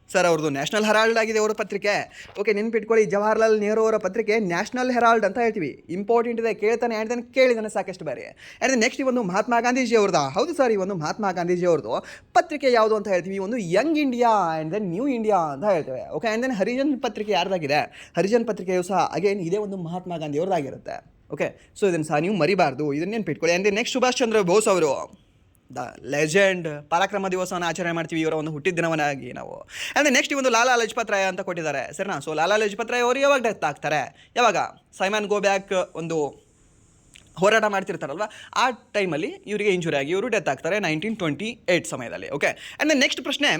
ಸರ್. ಅವ್ರದ್ದು ನ್ಯಾಷನಲ್ ಹೆರಾಲ್ಡ್ ಆಗಿದೆ ಅವರ ಪತ್ರಿಕೆ. ಓಕೆ, ನೆನ್ಪಿಟ್ಕೊಳ್ಳಿ, ಜವಾಹರ್ಲಾಲ್ ನೆಹರು ಅವರ ಪತ್ರಿಕೆ ನ್ಯಾಷನಲ್ ಹೆರಾಲ್ಡ್ ಅಂತ ಹೇಳ್ತೀವಿ. ಇಂಪಾರ್ಟೆಂಟ್ ಇದೆ, ಕೇಳ್ತಾನೆ. ಆ್ಯಂಡ್ ದೆನ್ ಕೇಳಿದಾನೆ ಸಾಕಷ್ಟು ಬಾರಿ. ಆ್ಯಂಡ್ ನೆಕ್ಸ್ಟ್ ಈ ಒಂದು ಮಹಾತ್ಮ ಗಾಂಧೀಜಿ ಅವ್ರದ್ದು. ಹೌದು ಸರ್, ಈ ಒಂದು ಮಹಾತ್ಮ ಗಾಂಧೀಜಿ ಅವ್ರದ್ದು ಪತ್ರಿಕೆ ಯಾವುದು ಅಂತ ಹೇಳ್ತೀವಿ? ಈ ಒಂದು young India and then new India ಅಂತ ಹೇಳ್ತೇವೆ. ಓಕೆ, ಆ್ಯಂಡ್ ದೆನ್ ಹರಿಜನ್ ಪತ್ರಿಕೆ ಯಾರ್ದಾಗಿದೆ? ಹರಿಜನ್ ಪತ್ರಿಕೆಯು ಸಹ ಅಗೇನ್ ಇದೇ ಒಂದು ಮಹಾತ್ಮ ಗಾಂಧಿ ಅವ್ರದ್ದಾಗಿರುತ್ತೆ. ಓಕೆ, ಸೊ ಇದನ್ನು ಸಹ ನೀವು ಮರಿಬಾರ್ದು, ಇದನ್ನು ನೆನ್ಪಿಟ್ಕೊಳ್ಳಿ. And then next Subhash Chandra Bose ಅವರು, ದ ಲೆಜೆಂಡ್. ಪರಾಕ್ರಮ ದಿವಸವನ್ನು ಆಚರಣೆ ಮಾಡ್ತೀವಿ ಇವರ ಒಂದು ಹುಟ್ಟಿದ ದಿನವನ್ನಾಗಿ ನಾವು. ಅಂದರೆ ನೆಕ್ಸ್ಟ್ ಈ ಒಂದು ಲಾಲಾ ಲಜಪತ್ ರಾಯ್ ಅಂತ ಕೊಟ್ಟಿದ್ದಾರೆ ಸರಿನಾ. ಸೊ ಲಾಲಾ ಲಜಪತ್ ರಾಯ್ ಅವರು ಯಾವಾಗ ಡೆತ್ ಆಗ್ತಾರೆ? ಯಾವಾಗ ಸೈಮನ್ ಗೋ ಬ್ಯಾಕ್ ಒಂದು ಹೋರಾಟ ಮಾಡ್ತಿರ್ತಾರಲ್ವ, ಆ ಟೈಮಲ್ಲಿ ಇವರಿಗೆ ಇಂಜುರಿ ಆಗಿ ಇವರು ಡೆತ್ ಆಗ್ತಾರೆ 1928 ಸಮಯದಲ್ಲಿ. ಓಕೆ, ಆ್ಯಂಡ್ ದೆನ್ ನೆಕ್ಸ್ಟ್ ಪ್ರಶ್ನೆ.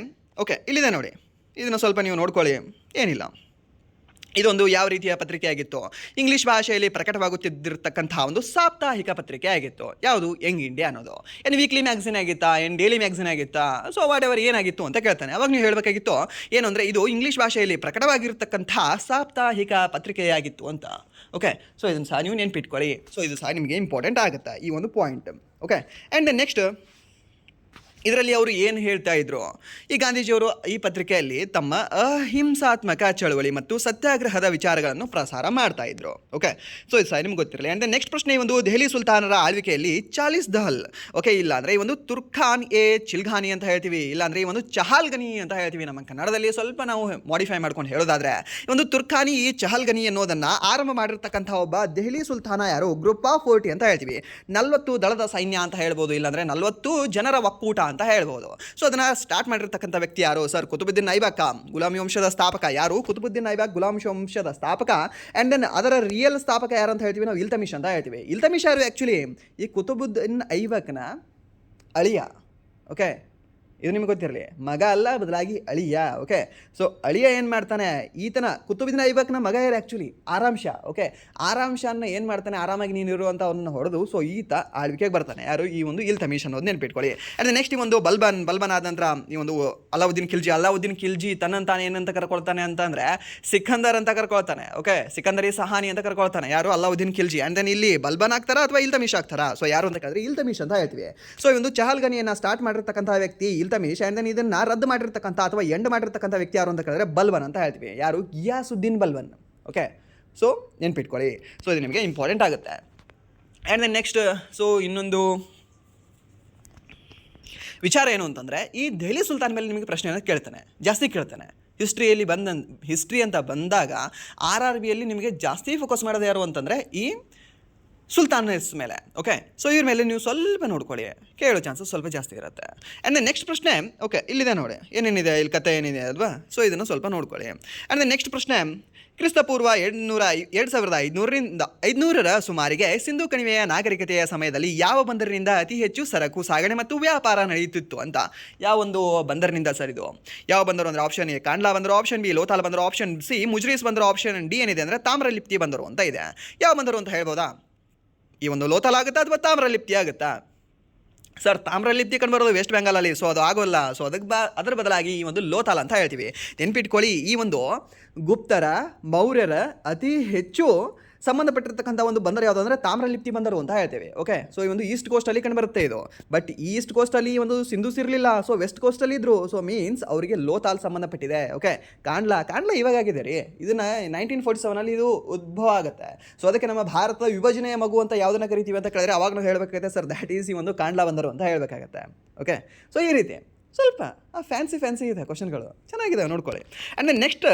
ಓಕೆ, ಇಲ್ಲಿದೆ ನೋಡಿ, ಇದನ್ನು ಸ್ವಲ್ಪ ನೀವು ನೋಡ್ಕೊಳ್ಳಿ, ಏನಿಲ್ಲ. ಇದೊಂದು ಯಾವ ರೀತಿಯ ಪತ್ರಿಕೆ ಆಗಿತ್ತು? ಇಂಗ್ಲೀಷ್ ಭಾಷೆಯಲ್ಲಿ ಪ್ರಕಟವಾಗುತ್ತಿದ್ದಿರತಕ್ಕಂಥ ಒಂದು ಸಾಪ್ತಾಹಿಕ ಪತ್ರಿಕೆ ಆಗಿತ್ತು. ಯಾವುದು? ಯಂಗ್ ಇಂಡಿಯಾ ಅನ್ನೋದು. ಏನು ವೀಕ್ಲಿ ಮ್ಯಾಗಝಿನ್ ಆಗಿತ್ತಾ, ಏನು ಡೈಲಿ ಮ್ಯಾಗಝಿನ್ ಆಗಿತ್ತಾ, ಸೊ ವಾಟ್ ಎವರ್ ಏನಾಗಿತ್ತು ಅಂತ ಕೇಳ್ತಾನೆ. ಅವಾಗ ನೀವು ಹೇಳಬೇಕಾಗಿತ್ತು ಏನು ಅಂದರೆ ಇದು ಇಂಗ್ಲೀಷ್ ಭಾಷೆಯಲ್ಲಿ ಪ್ರಕಟವಾಗಿರ್ತಕ್ಕಂಥ ಸಾಪ್ತಾಹಿಕ ಪತ್ರಿಕೆಯಾಗಿತ್ತು ಅಂತ. ಓಕೆ, ಸೊ ಇದನ್ನು ಸಹ ನೀವು ನೆನ್ಪಿಟ್ಕೊಳ್ಳಿ. ಸೊ ಇದು ಸಹ ನಿಮಗೆ ಇಂಪಾರ್ಟೆಂಟ್ ಆಗುತ್ತೆ ಈ ಒಂದು ಪಾಯಿಂಟ್. ಓಕೆ, ಆ್ಯಂಡ್ ನೆಕ್ಸ್ಟ್ ಇದರಲ್ಲಿ ಅವರು ಏನು ಹೇಳ್ತಾ ಇದ್ರು? ಈ ಗಾಂಧೀಜಿಯವರು ಈ ಪತ್ರಿಕೆಯಲ್ಲಿ ತಮ್ಮ ಅಹಿಂಸಾತ್ಮಕ ಚಳವಳಿ ಮತ್ತು ಸತ್ಯಾಗ್ರಹದ ವಿಚಾರಗಳನ್ನು ಪ್ರಸಾರ ಮಾಡ್ತಾ ಇದ್ರು. ಓಕೆ, ಸೊ ಇದು ಸಹ ನಿಮ್ಗೆ ಗೊತ್ತಿರಲಿ. ಆ್ಯಂಡ್ ನೆಕ್ಸ್ಟ್ ಪ್ರಶ್ನೆ, ಈ ಒಂದು ದೆಹಲಿ ಸುಲ್ತಾನರ ಆಳ್ವಿಕೆಯಲ್ಲಿ ಚಾಲಿಸ್ ದಹಲ್, ಓಕೆ, ಇಲ್ಲ ಅಂದರೆ ಈ ಒಂದು ತುರ್ಖಾನ್ ಎ ಚಿಲ್ಘಾನಿ ಅಂತ ಹೇಳ್ತೀವಿ, ಇಲ್ಲಾಂದರೆ ಈ ಒಂದು ಚಹಲ್ಗನಿ ಅಂತ ಹೇಳ್ತೀವಿ. ನಮ್ಮ ಕನ್ನಡದಲ್ಲಿ ಸ್ವಲ್ಪ ನಾವು ಮಾಡಿಫೈ ಮಾಡ್ಕೊಂಡು ಹೇಳೋದಾದರೆ ಈ ಒಂದು ತುರ್ಖಾನಿ ಚಹಲ್ಗನಿ ಅನ್ನೋದನ್ನು ಆರಂಭ ಮಾಡಿರ್ತಕ್ಕಂಥ ಒಬ್ಬ ದೆಹಲಿ ಸುಲ್ತಾನ ಯಾರು? ಗ್ರೂಪ್ ಆಫ್ 40 ಅಂತ ಹೇಳ್ತೀವಿ. 40 ದಳದ ಸೈನ್ಯ ಅಂತ ಹೇಳ್ಬೋದು, ಇಲ್ಲಾಂದರೆ 40 ಜನರ ಒಕ್ಕೂಟ ಅಂತ ಹೇಳ್ಬೋದು. ಸೊ ಅದನ್ನು ಸ್ಟಾರ್ಟ್ ಮಾಡಿರ್ತಕ್ಕಂಥ ವ್ಯಕ್ತಿ ಯಾರು? ಸರ್ ಕುತುಬುದ್ದೀನ್ ಐಬಕ್, ಗುಲಾಮಿ ವಂಶದ ಸ್ಥಾಪಕ. ಯಾರು? ಕುತುಬುದ್ದೀನ್ ಐಬಕ್, ಗುಲಾಮಿ ವಂಶದ ಸ್ಥಾಪಕ. ಆ್ಯಂಡ್ ದೆನ್ ಅದರ ರಿಯಲ್ ಸ್ಥಾಪಕ ಯಾರು ಅಂತ ಹೇಳ್ತೀವಿ ನಾವು? ಇಲ್ತಮಿಷ್ ಅಂತ ಹೇಳ್ತೀವಿ. ಇಲ್ತಮಿಷ್ ಯಾರು? ಆ್ಯಕ್ಚುಲಿ ಈ ಕುತುಬುದ್ದೀನ್ ಐಬಕ್ನ ಅಳಿಯ. ಓಕೆ, ಇದು ನಿಮ್ಗೆ ಗೊತ್ತಿರಲಿ, ಮಗ ಅಲ್ಲ, ಬದಲಾಗಿ ಅಳಿಯ. ಓಕೆ, ಸೊ ಅಳಿಯ ಏನು ಮಾಡ್ತಾನೆ? ಈತನ ಕುತುಬುದ್ದೀನ್ ಐಬಕ್ನ ಮಗ ಯಾರು? ಆ್ಯಕ್ಚುಲಿ ಆರಾಮ್ ಶಾ. ಓಕೆ, ಆರಾಮ್ ಶಾನ್ನ ಏನು ಮಾಡ್ತಾನೆ? ಆರಾಮಾಗಿ ನೀನು ಇರುವಂಥ ಅವನ್ನ ಹೊಡೆದು ಸೊ ಈತ ಆಳ್ವಿಕೆಗೆ ಬರ್ತಾನೆ. ಯಾರು? ಈ ಒಂದು ಇಲ್ತಮಿಷ್ ಅನ್ನೋದು ನೆನ್ಪಿಟ್ಕೊಳ್ಳಿ. ಆ್ಯಂಡ್ ನೆಕ್ಸ್ಟ್ ಈ ಒಂದು ಬಲ್ಬನ್ ಆದ ನಂತರ ಈ ಒಂದು ಅಲಾವುದ್ದೀನ್ ಖಿಲ್ಜಿ ತನ್ನಂತಾನೆ ಏನಂತ ಕರ್ಕೊಳ್ತಾನೆ ಅಂತಂದರೆ ಸಿಕಂದರ್ ಅಂತ ಕರ್ಕೊಳ್ತಾನೆ. ಓಕೆ, ಸಿಕಂದರಿ ಸಹಾನಿ ಅಂತ ಕರ್ಕೊಳ್ತಾನೆ. ಯಾರು? ಅಲಾವುದ್ದೀನ್ ಖಿಲ್ಜಿ. ಆ್ಯಂಡ್ ದೆನ್ ಇಲ್ಲಿ ಬಲ್ಬನ್ ಆಗ್ತಾರಾ ಅಥವಾ ಇಲ್ತಮಿಷ್ ಆಗ್ತಾರಾ? ಸೊ ಯಾರು ಅಂತ ಕೇಳಿದ್ರೆ ಇಲ್ತಮಿಷ್ ಅಂತ ಹೇಳ್ತೀವಿ. ಸೊ ಈ ಒಂದು ಚಹಲ್ಗನಿಯನ್ನು ಸ್ಟಾರ್ಟ್ ಮಾಡಿರ್ತಕ್ಕಂಥ ವ್ಯಕ್ತಿ ಇಲ್ತಮಿಷ್. ಆ್ಯಂಡ್ ದೆನ್ ಇದನ್ನು ರದ್ದು ಮಾಡಿರ್ತಕ್ಕಂಥ ಅಥವಾ ಎಂಡ್ ಮಾಡಿರ್ತಕ್ಕಂಥ ವ್ಯಕ್ತಿ ಯಾರು ಅಂತ ಕೇಳಿದ್ರೆ ಬಲ್ಬನ್ ಅಂತ ಹೇಳ್ತೀವಿ. ಯಾರು? ಗಿಯಾಸುದ್ದೀನ್ ಬಲ್ಬನ್. ಓಕೆ, ಸೊ ನೆನ್ಪಿಟ್ಕೊಳ್ಳಿ. ಸೊ ಇದು ನಿಮಗೆ ಇಂಪಾರ್ಟೆಂಟ್ ಆಗುತ್ತೆ. ಆ್ಯಂಡ್ ದೆನ್ ನೆಕ್ಸ್ಟ್, ಸೊ ಇನ್ನೊಂದು ವಿಚಾರ ಏನು ಅಂತಂದರೆ ಈ ದೆಹಲಿ ಸುಲ್ತಾನ್ ಮೇಲೆ ನಿಮಗೆ ಪ್ರಶ್ನೆಯನ್ನು ಜಾಸ್ತಿ ಕೇಳ್ತಾನೆ. ಹಿಸ್ಟ್ರಿ ಅಂತ ಬಂದಾಗ RRBಯಲ್ಲಿ ನಿಮಗೆ ಜಾಸ್ತಿ ಫೋಕಸ್ ಮಾಡೋದು ಯಾರು ಅಂತಂದರೆ ಈ ಸುಲ್ತಾನಸ್ ಮೇಲೆ. ಓಕೆ, ಸೊ ಇವ್ರ ಮೇಲೆ ನೀವು ಸ್ವಲ್ಪ ನೋಡ್ಕೊಳ್ಳಿ, ಕೇಳೋ ಚಾನ್ಸಸ್ ಸ್ವಲ್ಪ ಜಾಸ್ತಿ ಇರುತ್ತೆ. ಆ್ಯಂಡ್ ದೆನ್ ನೆಕ್ಸ್ಟ್ ಪ್ರಶ್ನೆ, ಓಕೆ ಇಲ್ಲಿದೆ ನೋಡಿ ಏನೇನಿದೆ ಇಲ್ಲಿ ಕತೆ ಏನಿದೆ ಅಲ್ವಾ? ಸೊ ಇದನ್ನು ಸ್ವಲ್ಪ ನೋಡ್ಕೊಳ್ಳಿ. ಆ್ಯಂಡ್ ದೆನ್ ನೆಕ್ಸ್ಟ್ ಪ್ರಶ್ನೆ, ಕ್ರಿಸ್ತಪೂರ್ವ 2500ರ ಸುಮಾರಿಗೆ ಸಿಂಧೂ ಕಣಿವೆಯ ನಾಗರಿಕತೆಯ ಸಮಯದಲ್ಲಿ ಯಾವ ಬಂದರಿನಿಂದ ಅತಿ ಹೆಚ್ಚು ಸರಕು ಸಾಗಣೆ ಮತ್ತು ವ್ಯಾಪಾರ ನಡೆಯುತ್ತಿತ್ತು ಅಂತ? ಯಾವ ಒಂದು ಬಂದರಿನಿಂದ ಸರ್ ಇದು? ಯಾವ ಬಂದರು ಅಂದರೆ ಆಪ್ಷನ್ ಎ ಕಾಂಡ್ಲಾ ಬಂದರು, ಆಪ್ಷನ್ ಬಿ ಲೋಥಾಲ್ ಬಂದರು, ಆಪ್ಷನ್ ಸಿ ಮುಜ್ರೀಸ್ ಬಂದರು, ಆಪ್ಷನ್ ಡಿ ಏನಿದೆ ಅಂದರೆ ತಾಮ್ರಲಿಪ್ತಿ ಬಂದರು ಅಂತ ಇದೆ. ಯಾವ ಬಂದರು ಅಂತ ಹೇಳ್ಬೋದಾ? ಈ ಒಂದು ಲೋಥಾಲ್ ಆಗುತ್ತಾ ಅಥವಾ ತಾಮ್ರಲಿಪ್ತಿ ಆಗುತ್ತಾ? ಸರ್ ತಾಮ್ರಲಿಪ್ತಿ ಕಂಡುಬರೋದು ವೆಸ್ಟ್ ಬೆಂಗಾಲಲ್ಲಿ, ಸೊ ಅದು ಆಗೋಲ್ಲ. ಸೊ ಅದರ ಬದಲಾಗಿ ಈ ಒಂದು ಲೋಥಾಲ್ ಅಂತ ಹೇಳ್ತೀವಿ. ನೆನ್ಪಿಟ್ಕೊಳ್ಳಿ, ಈ ಒಂದು ಗುಪ್ತರ ಮೌರ್ಯರ ಅತಿ ಹೆಚ್ಚು ಸಂಬಂಧಪಟ್ಟಿರ್ತಕ್ಕಂಥ ಒಂದು ಬಂದರು ಯಾವುದು ಅಂದರೆ ತಾಮ್ರಲಿಪ್ತಿ ಬಂದರು ಅಂತ ಹೇಳ್ತೇವೆ. ಓಕೆ, ಸೊ ಈ ಒಂದು ಈಸ್ಟ್ ಕೋಸ್ಟಲ್ಲಿ ಕಂಡುಬರುತ್ತೆ ಇದು. ಬಟ್ ಈಸ್ಟ್ ಕೋಸ್ಟಲ್ಲಿ ಒಂದು ಸಿಂಧೂಸ್ ಇರಲಿಲ್ಲ, ಸೊ ವೆಸ್ಟ್ ಕೋಸ್ಟಲ್ಲಿ ಇದ್ದರು. ಸೊ ಮೀನ್ಸ್ ಅವರಿಗೆ ಲೋಥಾಲ್ ಸಂಬಂಧಪಟ್ಟಿದೆ. ಓಕೆ, ಕಾಂಡ್ಲಾ ಇವಾಗ ಆಗಿದೆ ರೀ. ಇದನ್ನು 1947 ಇದು ಉದ್ಭವ ಆಗುತ್ತೆ. ಸೊ ಅದಕ್ಕೆ ನಮ್ಮ ಭಾರತದ ವಿಭಜನೆಯ ಮಗು ಅಂತ ಯಾವುದನ್ನು ಕರಿತೀವಿ ಅಂತ ಕೇಳಿದ್ರೆ ಅವಾಗ ನಾವು ಹೇಳಬೇಕಾಗುತ್ತೆ ಸರ್ ದ್ಯಾಟ್ ಈಸ್ ಈ ಒಂದು ಕಾಂಡ್ಲಾ ಬಂದರು ಅಂತ ಹೇಳಬೇಕಾಗತ್ತೆ. ಓಕೆ, ಸೊ ಈ ರೀತಿ ಸ್ವಲ್ಪ ಫ್ಯಾನ್ಸಿ ಇದೆ ಕ್ವಶನ್ಗಳು, ಚೆನ್ನಾಗಿದೆ ನೋಡ್ಕೊಳ್ಳಿ. ಆ್ಯಂಡ್ ದೆನ್ ನೆಕ್ಸ್ಟ್,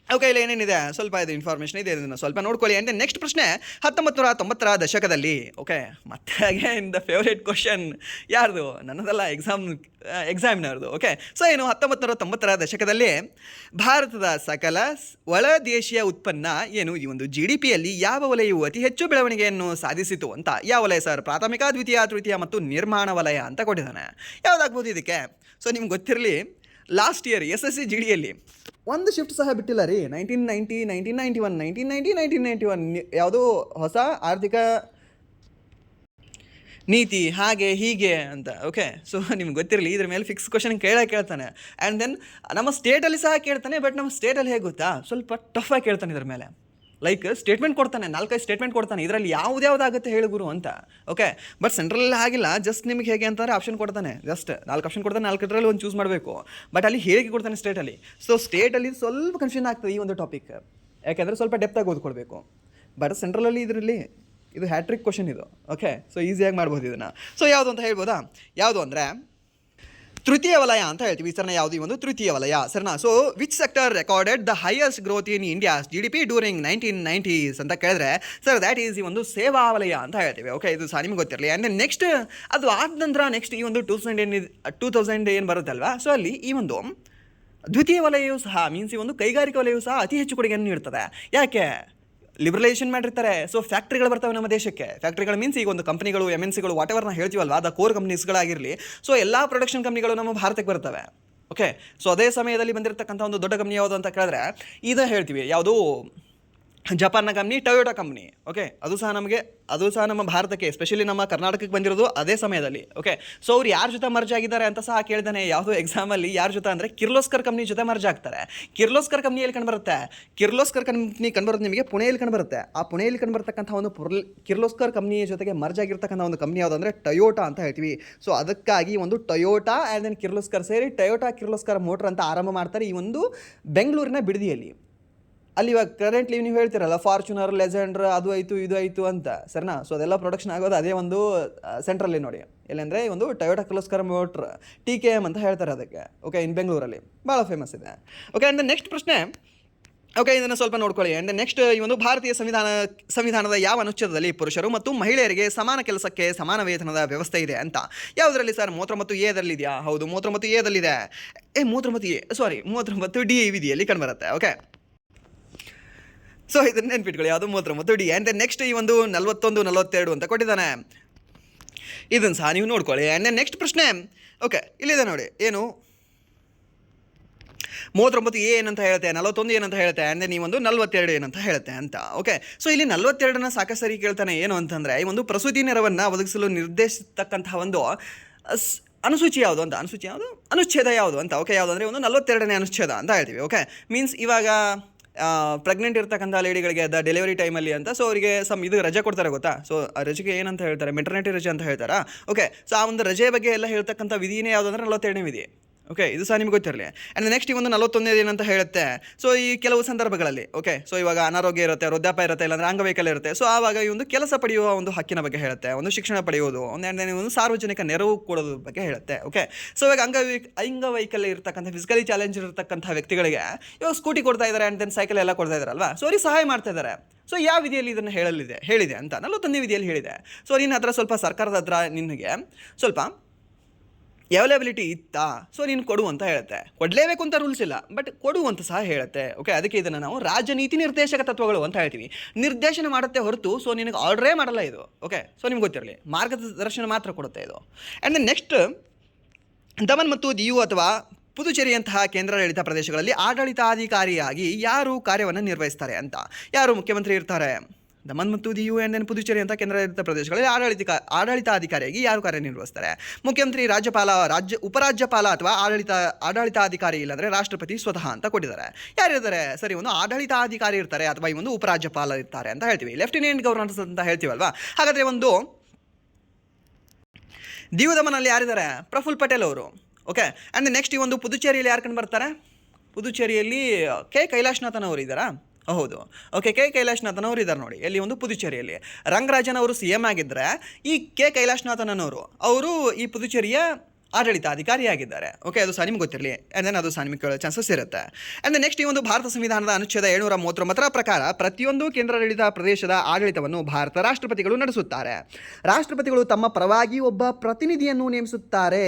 ಓಕೆ ಇಲ್ಲಿ ಏನೇನಿದೆ ಸ್ವಲ್ಪ ಇದು ಇನ್ಫಾರ್ಮೇಷನ್ ಇದೆ, ಇದನ್ನು ಸ್ವಲ್ಪ ನೋಡ್ಕೊಳ್ಳಿ. ಆ್ಯಂಡ್ ನೆಕ್ಸ್ಟ್ ಪ್ರಶ್ನೆ, 1990ರ ದಶಕದಲ್ಲಿ, ಓಕೆ ಮತ್ತೆ ಅಗೇನ್ ದ ಫೇವ್ರೇಟ್ ಕ್ವಶನ್ ಯಾರ್ದು? ನನ್ನದಲ್ಲ, ಎಕ್ಸಾಮಿನರ್ದು. ಓಕೆ, ಸೊ ಏನು 1990ರ ದಶಕದಲ್ಲಿ ಭಾರತದ ಸಕಲ ಒಳ ದೇಶೀಯ ಉತ್ಪನ್ನ ಏನು ಈ ಒಂದು GDPಯಲ್ಲಿ ಯಾವ ವಲಯವು ಅತಿ ಹೆಚ್ಚು ಬೆಳವಣಿಗೆಯನ್ನು ಸಾಧಿಸಿತು ಅಂತ? ಯಾವ ವಲಯ ಸರ್? ಪ್ರಾಥಮಿಕ, ದ್ವಿತೀಯ, ತೃತೀಯ ಮತ್ತು ನಿರ್ಮಾಣ ವಲಯ ಅಂತ ಕೊಟ್ಟಿದ್ದಾನೆ. ಯಾವುದಾಗ್ಬೋದು ಇದಕ್ಕೆ? ಸೊ ನಿಮ್ಗೆ ಗೊತ್ತಿರಲಿ, ಲಾಸ್ಟ್ ಇಯರ್ SSC GDಯಲ್ಲಿ ಒಂದು ಶಿಫ್ಟ್ ಸಹ ಬಿಟ್ಟಿಲ್ಲ ರೀ. 1990, 1991, 1990, 1991 ಯಾವುದೋ ಹೊಸ ಆರ್ಥಿಕ ನೀತಿ ಹಾಗೆ ಹೀಗೆ ಅಂತ. ಓಕೆ, ಸೊ ನಿಮ್ಗೆ ಗೊತ್ತಿರಲಿ, ಇದ್ರ ಮೇಲೆ ಫಿಕ್ಸ್ ಕ್ವಶನ್ ಕೇಳ್ತಾನೆ. ಆ್ಯಂಡ್ ದೆನ್ ನಮ್ಮ ಸ್ಟೇಟಲ್ಲಿ ಸಹ ಕೇಳ್ತಾನೆ. ಬಟ್ ನಮ್ಮ ಸ್ಟೇಟಲ್ಲಿ ಹೇಗೆ ಗೊತ್ತಾ, ಸ್ವಲ್ಪ ಟಫಾಗಿ ಕೇಳ್ತಾನೆ ಇದ್ರ ಮೇಲೆ. ಲೈಕ್ ಸ್ಟೇಟ್ಮೆಂಟ್ ಕೊಡ್ತಾನೆ, 4-5 ಸ್ಟೇಟ್ಮೆಂಟ್ ಕೊಡ್ತಾನೆ, ಇದರಲ್ಲಿ ಯಾವುದಾಗುತ್ತೆ ಹೇಳು ಗುರು ಅಂತ. ಓಕೆ, ಬಟ್ ಸೆಂಟ್ರಲ್ಲಿ ಆಗಿಲ್ಲ, ಜಸ್ಟ್ ನಿಮಗೆ ಹೇಗೆ ಅಂತಾರೆ ಆಪ್ಷನ್ ಕೊಡ್ತಾನೆ, ಜಸ್ಟ್ 4 ಆಪ್ಷನ್ ಕೊಡ್ತಾನೆ, 4ರಲ್ಲಿ ಒಂದು ಚೂಸ್ ಮಾಡಬೇಕು. ಬಟ್ ಅಲ್ಲಿ ಹೇಳಿಕೆ ಕೊಡ್ತಾನೆ ಸ್ಟೇಟಲ್ಲಿ. ಸೊ ಸ್ಟೇಟಲ್ಲಿ ಸ್ವಲ್ಪ ಕನ್ಫ್ಯೂಷನ್ ಆಗ್ತದೆ ಈ ಒಂದು ಟಾಪಿಕ್, ಯಾಕೆಂದರೆ ಸ್ವಲ್ಪ ಡೆಪ್ತಾಗಿ ಓದ್ಕೊಳ್ಬೇಕು. ಬಟ್ ಸೆಂಟ್ರಲಲ್ಲಿ ಇದರಲ್ಲಿ ಇದು ಹ್ಯಾಟ್ರಿಕ್ ಕ್ವಶನ್ ಇದು. ಓಕೆ, ಸೊ ಈಸಿಯಾಗಿ ಮಾಡ್ಬೋದು ಇದನ್ನು. ಸೊ ಯಾವುದು ಅಂತ ಹೇಳ್ಬೋದಾ? ಯಾವುದು ಅಂದರೆ ತೃತೀಯ ವಲಯ ಅಂತ ಹೇಳ್ತೀವಿ. ಸರ್ನ ಯಾವುದು ಈ ಒಂದು ತೃತೀಯ ವಲಯ ಸರ್ನ? So which sector recorded the highest growth in India's GDP during 1990s ಅಂತ ಕೇಳಿದ್ರೆ ಸರ್ ದ್ಯಾಟ್ ಈಸ್ ಈ ಒಂದು ಸೇವಾ ವಲಯ ಅಂತ ಹೇಳ್ತೀವಿ. ಓಕೆ, ಇದು ಸಹ ನಿಮ್ಗೆ ಗೊತ್ತಿರಲಿ. ಆ್ಯಂಡ್ ನೆಕ್ಸ್ಟ್ ಅದು ಆದ ನಂತರ ನೆಕ್ಸ್ಟ್ ಈ ಒಂದು 2000 ಏನು ಬರುತ್ತಲ್ವಾ, ಸೊ ಅಲ್ಲಿ ಈ ಒಂದು ದ್ವಿತೀಯ ವಲಯವು ಸಹ ಮೀನ್ಸ್ ಈ ಒಂದು ಕೈಗಾರಿಕಾ ವಲಯವು ಸಹ ಅತಿ ಹೆಚ್ಚು ಕೊಡುಗೆಯನ್ನು ನೀಡ್ತದೆ. ಯಾಕೆ? ಲಿಬರಲೈಸೇಷನ್ ಮಾಡಿರ್ತಾರೆ. ಸೊ ಫ್ಯಾಕ್ಟ್ರಿಗಳು ಬರ್ತವೆ ನಮ್ಮ ದೇಶಕ್ಕೆ. ಫ್ಯಾಕ್ಟ್ರಿಗಳು ಮೀನ್ಸ್ ಈಗ ಒಂದು ಕಂಪ್ನಿಗಳು, MNCಗಳು ವಾಟ್ ಎವರ್ ನಾವು ಹೇಳ್ತೀವಲ್ವಾ, ದ ಕೋರ್ ಕಂಪ್ನೀಸ್ಗಳಾಗಿರಲಿ, ಸೊ ಎಲ್ಲ ಪ್ರೊಡಕ್ಷನ್ ಕಂಪ್ನಿಗಳು ನಮ್ಮ ಭಾರತಕ್ಕೆ ಬರ್ತವೆ. ಓಕೆ, ಸೊ ಅದೇ ಸಮಯದಲ್ಲಿ ಬಂದಿರತಕ್ಕಂಥ ಒಂದು ದೊಡ್ಡ ಕಂಪ್ನಿ ಯಾವುದು ಅಂತ ಕೇಳಿದ್ರೆ ಇದು ಹೇಳ್ತೀವಿ, ಯಾವುದು ಜಪಾನ್ನ ಕಂಪ್ನಿ ಟೊಯೋಟಾ ಕಂಪ್ನಿ. ಓಕೆ, ಅದು ಸಹ ನಮ್ಮ ಭಾರತಕ್ಕೆ, ಎಸ್ಪೆಷಲಿ ನಮ್ಮ ಕರ್ನಾಟಕಕ್ಕೆ ಬಂದಿರೋದು ಅದೇ ಸಮಯದಲ್ಲಿ. ಓಕೆ, ಸೊ ಅವ್ರು ಯಾರ ಜೊತೆ ಮರ್ಜ್ ಆಗಿದ್ದಾರೆ ಅಂತ ಸಹ ಕೇಳ್ತಾನೆ ಯಾವುದೋ ಎಕ್ಸಾಮಲ್ಲಿ. ಯಾರ ಜೊತೆ ಅಂದರೆ ಕಿರ್ಲೋಸ್ಕರ್ ಕಂಪ್ನಿ ಜೊತೆ ಮರ್ಜ್ ಆಗ್ತಾರೆ. ಕಿರ್ಲೋಸ್ಕರ್ ಕಂಪ್ನಿಯಲ್ಲಿ ಕಂಡುಬರುತ್ತೆ, ಕಿರ್ಲೋಸ್ಕರ್ ಕಂಪ್ನಿ ಕಂಡುಬರುತ್ತೆ ನಿಮಗೆ ಪುಣೆಯಲ್ಲಿ ಕಂಡುಬರುತ್ತೆ. ಆ ಪುಣೆಯಲ್ಲಿ ಕಂಡುಬರ್ತಕ್ಕಂಥ ಒಂದು ಕಿರ್ಲೋಸ್ಕರ್ ಕಂಪ್ನಿಯ ಜೊತೆಗೆ ಮರ್ಜ್ ಆಗಿರ್ತಕ್ಕಂಥ ಒಂದು ಕಂಪ್ನಿ ಯಾವುದು ಅಂದರೆ ಟೊಯೋಟಾ ಅಂತ ಹೇಳ್ತೀವಿ. ಸೊ ಅದಕ್ಕಾಗಿ ಒಂದು ಟೊಯೋಟಾ ಆ್ಯಂಡ್ ದೆನ್ ಕಿರ್ಲೋಸ್ಕರ್ ಸೇರಿ ಟೊಯೋಟಾ ಕಿರ್ಲೋಸ್ಕರ್ ಮೋಟರ್ ಅಂತ ಆರಂಭ ಮಾಡ್ತಾರೆ ಈ ಒಂದು ಬೆಂಗಳೂರಿನ ಬಿಡದಿಯಲ್ಲಿ. ಅಲ್ಲಿ ಇವಾಗ ಕರೆಂಟ್ಲಿ ನೀವು ಹೇಳ್ತಿರಲ್ಲ ಫಾರ್ಚುನರ್, ಲೆಜೆಂಡ್ರ್, ಅದು ಆಯಿತು ಇದು ಆಯಿತು ಅಂತ, ಸರಿನಾ? ಸೊ ಅದೆಲ್ಲ ಪ್ರೊಡಕ್ಷನ್ ಆಗೋದು ಅದೇ ಒಂದು ಸೆಂಟ್ರಲ್ಲಿ ನೋಡಿ, ಎಲ್ಲಂದರೆ ಒಂದು ಟೊಯೋಟಾ ಕಿರ್ಲೋಸ್ಕರ್ ಮೋಟ್ರ್ TKM ಅಂತ ಹೇಳ್ತಾರೆ ಅದಕ್ಕೆ. ಓಕೆ, ಇನ್ ಬೆಂಗಳೂರಲ್ಲಿ ಭಾಳ ಫೇಮಸ್ ಇದೆ. ಓಕೆ, ಆ್ಯಂಡ್ ನೆಕ್ಸ್ಟ್ ಪ್ರಶ್ನೆ. ಓಕೆ, ಇದನ್ನು ಸ್ವಲ್ಪ ನೋಡ್ಕೊಳ್ಳಿ. ಆ್ಯಂಡ್ ನೆಕ್ಸ್ಟ್, ಈ ಒಂದು ಭಾರತೀಯ ಸಂವಿಧಾನದ ಯಾವ ಅನುಚ್ಛೇದದಲ್ಲಿ ಪುರುಷರು ಮತ್ತು ಮಹಿಳೆಯರಿಗೆ ಸಮಾನ ಕೆಲಸಕ್ಕೆ ಸಮಾನ ವೇತನದ ವ್ಯವಸ್ಥೆ ಇದೆ ಅಂತ? ಯಾವುದರಲ್ಲಿ ಸರ್? 39 ಎ ಇದೆಯಾ? ಹೌದು, 39 ಎ. 39 ಡಿ ವಿಧಿಯಲ್ಲಿ ಕಂಡುಬರುತ್ತೆ. ಓಕೆ, ಸೊ ಇದನ್ನು ನೆನ್ಪಿಟ್ಕೊಳ್ಳಿ, ಯಾವುದು 39 ಡಿ. ಆ್ಯಂಡ್ ನೆಕ್ಸ್ಟ್ ಈ ಒಂದು 41, 42 ಅಂತ ಕೊಟ್ಟಿದ್ದಾನೆ, ಇದನ್ನು ಸಹ ನೀವು ನೋಡ್ಕೊಳ್ಳಿ. ಆ್ಯಂಡ್ ನೆಕ್ಸ್ಟ್ ಪ್ರಶ್ನೆ. ಓಕೆ, ಇಲ್ಲಿದೆ ನೋಡಿ, ಏನು 39 ಏನಂತ ಹೇಳುತ್ತೆ, 41 ಏನಂತ ಹೇಳುತ್ತೆ, ಆ್ಯಂಡ್ ಈ ಒಂದು 42 ಏನಂತ ಹೇಳುತ್ತೆ ಅಂತ. ಓಕೆ, ಸೊ ಇಲ್ಲಿ 42ನ ಸಾಕಷ್ಟು ಸರಿ ಕೇಳ್ತಾನೆ. ಏನು ಅಂತಂದರೆ, ಈ ಒಂದು ಪ್ರಸೂತಿ ನೆರವನ್ನು ಒದಗಿಸಲು ನಿರ್ದೇಶಿಸತಕ್ಕಂತಹ ಒಂದು ಅನುಸೂಚಿ ಯಾವುದು ಅಂತ, ಅನುಚ್ಛೇದ ಯಾವುದು ಅಂತ. ಓಕೆ, ಯಾವುದು ಅಂದರೆ ಒಂದು 42ನೇ ಅನುಚ್ಛೇದ ಅಂತ ಹೇಳ್ತೀವಿ. ಓಕೆ, ಮೀನ್ಸ್ ಇವಾಗ ಪ್ರೆಗ್ನೆಂಟ್ ಇರ್ತಕ್ಕಂಥ ಲೇಡಿಗಳಿಗೆ ಡೆಲಿವರಿ ಟೈಮಲ್ಲಿ ಅಂತ, ಸೊ ಅವರಿಗೆ ಇದು ರಜೆ ಕೊಡ್ತಾರೆ ಗೊತ್ತಾ? ಸೊ ಆ ರಜೆಗೆ ಏನಂತ ಹೇಳ್ತಾರೆ? ಮೆಟರ್ನಿಟಿ ರಜೆ ಅಂತ ಹೇಳ್ತಾರಾ? ಓಕೆ, ಸೊ ಆ ಒಂದು ರಜೆ ಬಗ್ಗೆ ಎಲ್ಲ ಹೇಳ್ತಕ್ಕಂಥ ವಿಧಿನೇ ಯಾವುದು ಅಂದರೆ 42ನೇ ವಿಧಿ. ಓಕೆ, ಇದು ಸಹ ನಿಮ್ಗೆ ಗೊತ್ತಿರಲಿ. ಆ್ಯಂಡ್ ನೆಕ್ಸ್ಟ್ ಈ ಒಂದು 41 ಏನಂತ ಹೇಳುತ್ತೆ? ಸೊ ಈ ಕೆಲವು ಸಂದರ್ಭಗಳಲ್ಲಿ, ಓಕೆ, ಸೊ ಇವಾಗ ಅನಾರೋಗ್ಯ ಇರುತ್ತೆ, ವೃದ್ಧಾಪ್ಯ ಇರುತ್ತೆ, ಇಲ್ಲಾಂದರೆ ಅಂಗವೈಕಲ್ಯ ಇರುತ್ತೆ. ಸೊ ಆವಾಗ ಈ ಒಂದು ಕೆಲಸ ಪಡೆಯುವ ಒಂದು ಹಕ್ಕಿನ ಬಗ್ಗೆ ಹೇಳುತ್ತೆ, ಒಂದು ಶಿಕ್ಷಣ ಪಡೆಯುವುದು, ಒಂದು ಸಾರ್ವಜನಿಕ ನೆರವು ಕೊಡೋದ್ರ ಬಗ್ಗೆ ಹೇಳುತ್ತೆ. ಓಕೆ, ಸೊ ಇವಾಗ ಅಂಗವೈಕಲ್ಯ ಇರ್ತಕ್ಕಂಥ, ಫಿಸಿಕಲಿ ಚಾಲೆಂಜ್ ಇರತಕ್ಕಂಥ ವ್ಯಕ್ತಿಗಳಿಗೆ ಇವಾಗ ಸ್ಕೂಟಿ ಕೊಡ್ತಾ ಇದ್ದಾರೆ, ಆ್ಯಂಡ್ ದೆನ್ ಸೈಕಲ್ ಎಲ್ಲ ಕೊಡ್ತಾ ಇದ್ದಾರಲ್ವಾ? ಸೊ ಅವ್ರಿಗೆ ಸಹಾಯ ಮಾಡ್ತಾ ಇದ್ದಾರೆ. ಸೊ ಯಾವ ವಿಧಿಯಲ್ಲಿ ಇದನ್ನು ಹೇಳಿದೆ ಅಂತ? 41ನೇ ವಿಧಿಯಲ್ಲಿ ಹೇಳಿದೆ. ಸೊ ನಿನ್ನ ಹತ್ರ ಸ್ವಲ್ಪ ಸರ್ಕಾರದ ಹತ್ರ ನಿನಗೆ ಸ್ವಲ್ಪ ಅವೈಲಬಿಲಿಟಿ ಇತ್ತಾ? ಸೊ ನೀನು ಕೊಡು ಅಂತ ಹೇಳುತ್ತೆ. ಕೊಡಲೇಬೇಕು ಅಂತ ರೂಲ್ಸ್ ಇಲ್ಲ, ಬಟ್ ಕೊಡು ಅಂತ ಸಹ ಹೇಳುತ್ತೆ. ಓಕೆ, ಅದಕ್ಕೆ ಇದನ್ನು ನಾವು ರಾಜನೀತಿ ನಿರ್ದೇಶಕ ತತ್ವಗಳು ಅಂತ ಹೇಳ್ತೀವಿ. ನಿರ್ದೇಶನ ಮಾಡುತ್ತೆ ಹೊರತು ಸೊ ನಿನಗೆ ಆರ್ಡ್ರೇ ಮಾಡಲ್ಲ ಇದು. ಓಕೆ, ಸೊ ನಿಮ್ಗೆ ಗೊತ್ತಿರಲಿ, ಮಾರ್ಗದರ್ಶನ ಮಾತ್ರ ಕೊಡುತ್ತೆ ಇದು. ಆ್ಯಂಡ್ ನೆಕ್ಸ್ಟ್, ದಮನ್ ಮತ್ತು ದಿಯು ಅಥವಾ ಪುದುಚೇರಿಯಂತಹ ಕೇಂದ್ರಾಡಳಿತ ಪ್ರದೇಶಗಳಲ್ಲಿ ಆಡಳಿತಾಧಿಕಾರಿಯಾಗಿ ಯಾರು ಕಾರ್ಯವನ್ನು ನಿರ್ವಹಿಸ್ತಾರೆ ಅಂತ? ಯಾರು ಮುಖ್ಯಮಂತ್ರಿ ಇರ್ತಾರೆ? ದಮನ್ ಮತ್ತು ದಿಯು ಆ್ಯಂಡ್ ದೆನ್ ಪುದುಚೇರಿ ಅಂತ ಕೇಂದ್ರಾಡಳಿತ ಪ್ರದೇಶಗಳಲ್ಲಿ ಆಡಳಿತಾಧಿಕಾರಿಯಾಗಿ ಯಾರು ಕಾರ್ಯನಿರ್ವಹಿಸ್ತಾರೆ? ಮುಖ್ಯಮಂತ್ರಿ, ರಾಜ್ಯಪಾಲ, ಉಪರಾಜ್ಯಪಾಲ ಅಥವಾ ಆಡಳಿತಾಧಿಕಾರಿ, ಇಲ್ಲಾಂದರೆ ರಾಷ್ಟ್ರಪತಿ ಸ್ವತಃ ಅಂತ ಕೊಟ್ಟಿದ್ದಾರೆ. ಯಾರಿರ್ತಾರೆ? ಸರಿ, ಒಂದು ಆಡಳಿತಾಧಿಕಾರಿ ಇರ್ತಾರೆ ಅಥವಾ ಈ ಒಂದು ಉಪರಾಜ್ಯಪಾಲ ಇರ್ತಾರೆ ಅಂತ ಹೇಳ್ತೀವಿ. ಲೆಫ್ಟಿನೆಂಟ್ ಗವರ್ನರ್ಸ್ ಅಂತ ಹೇಳ್ತೀವಲ್ವಾ? ಹಾಗಾದರೆ ಒಂದು ದಿಯು ದಮನಲ್ಲಿ ಯಾರಿದ್ದಾರೆ? ಪ್ರಫುಲ್ ಪಟೇಲ್ ಅವರು. ಓಕೆ, ಆ್ಯಂಡ್ ನೆಕ್ಸ್ಟ್ ಈ ಒಂದು ಪುದುಚೇರಿಯಲ್ಲಿ ಯಾರು ಕಂಡು ಬರ್ತಾರೆ? ಪುದುಚೇರಿಯಲ್ಲಿ ಕೈಲಾಶ್ನಾಥನ್ ಅವರು ಇದ್ದಾರಾ? ಹೌದು. ಓಕೆ, ಕೈಲಾಶ್ನಾಥನ್ ಅವರು ಇದ್ದಾರೆ ನೋಡಿ, ಎಲ್ಲಿ ಒಂದು ಪುದುಚೇರಿಯಲ್ಲಿ. ರಂಗರಾಜನ್ ಅವರು CM ಆಗಿದ್ದರೆ, ಈ ಕೈಲಾಶ್ನಾಥನ್ ಅವರು ಈ ಪುದುಚೇರಿಯ ಆಡಳಿತಾಧಿಕಾರಿಯಾಗಿದ್ದಾರೆ. ಓಕೆ, ಅದು ಸಹ ನಿಮ್ಗೆ ಗೊತ್ತಿರಲಿ. ಆ್ಯಂಡ್ ದೆನ್ ಅದು ಸಹ ನಿಮಗೆ ಕೇಳೋ ಚಾನ್ಸಸ್ ಇರುತ್ತೆ. ಆ್ಯಂಡ್ ನೆಕ್ಸ್ಟ್ ಈ ಒಂದು ಭಾರತ ಸಂವಿಧಾನದ ಅನುಚ್ಛೇದ 739 ಪ್ರಕಾರ ಪ್ರತಿಯೊಂದು ಕೇಂದ್ರಾಡಳಿತ ಪ್ರದೇಶದ ಆಡಳಿತವನ್ನು ಭಾರತ ರಾಷ್ಟ್ರಪತಿಗಳು ನಡೆಸುತ್ತಾರೆ. ರಾಷ್ಟ್ರಪತಿಗಳು ತಮ್ಮ ಪರವಾಗಿ ಒಬ್ಬ ಪ್ರತಿನಿಧಿಯನ್ನು ನೇಮಿಸುತ್ತಾರೆ.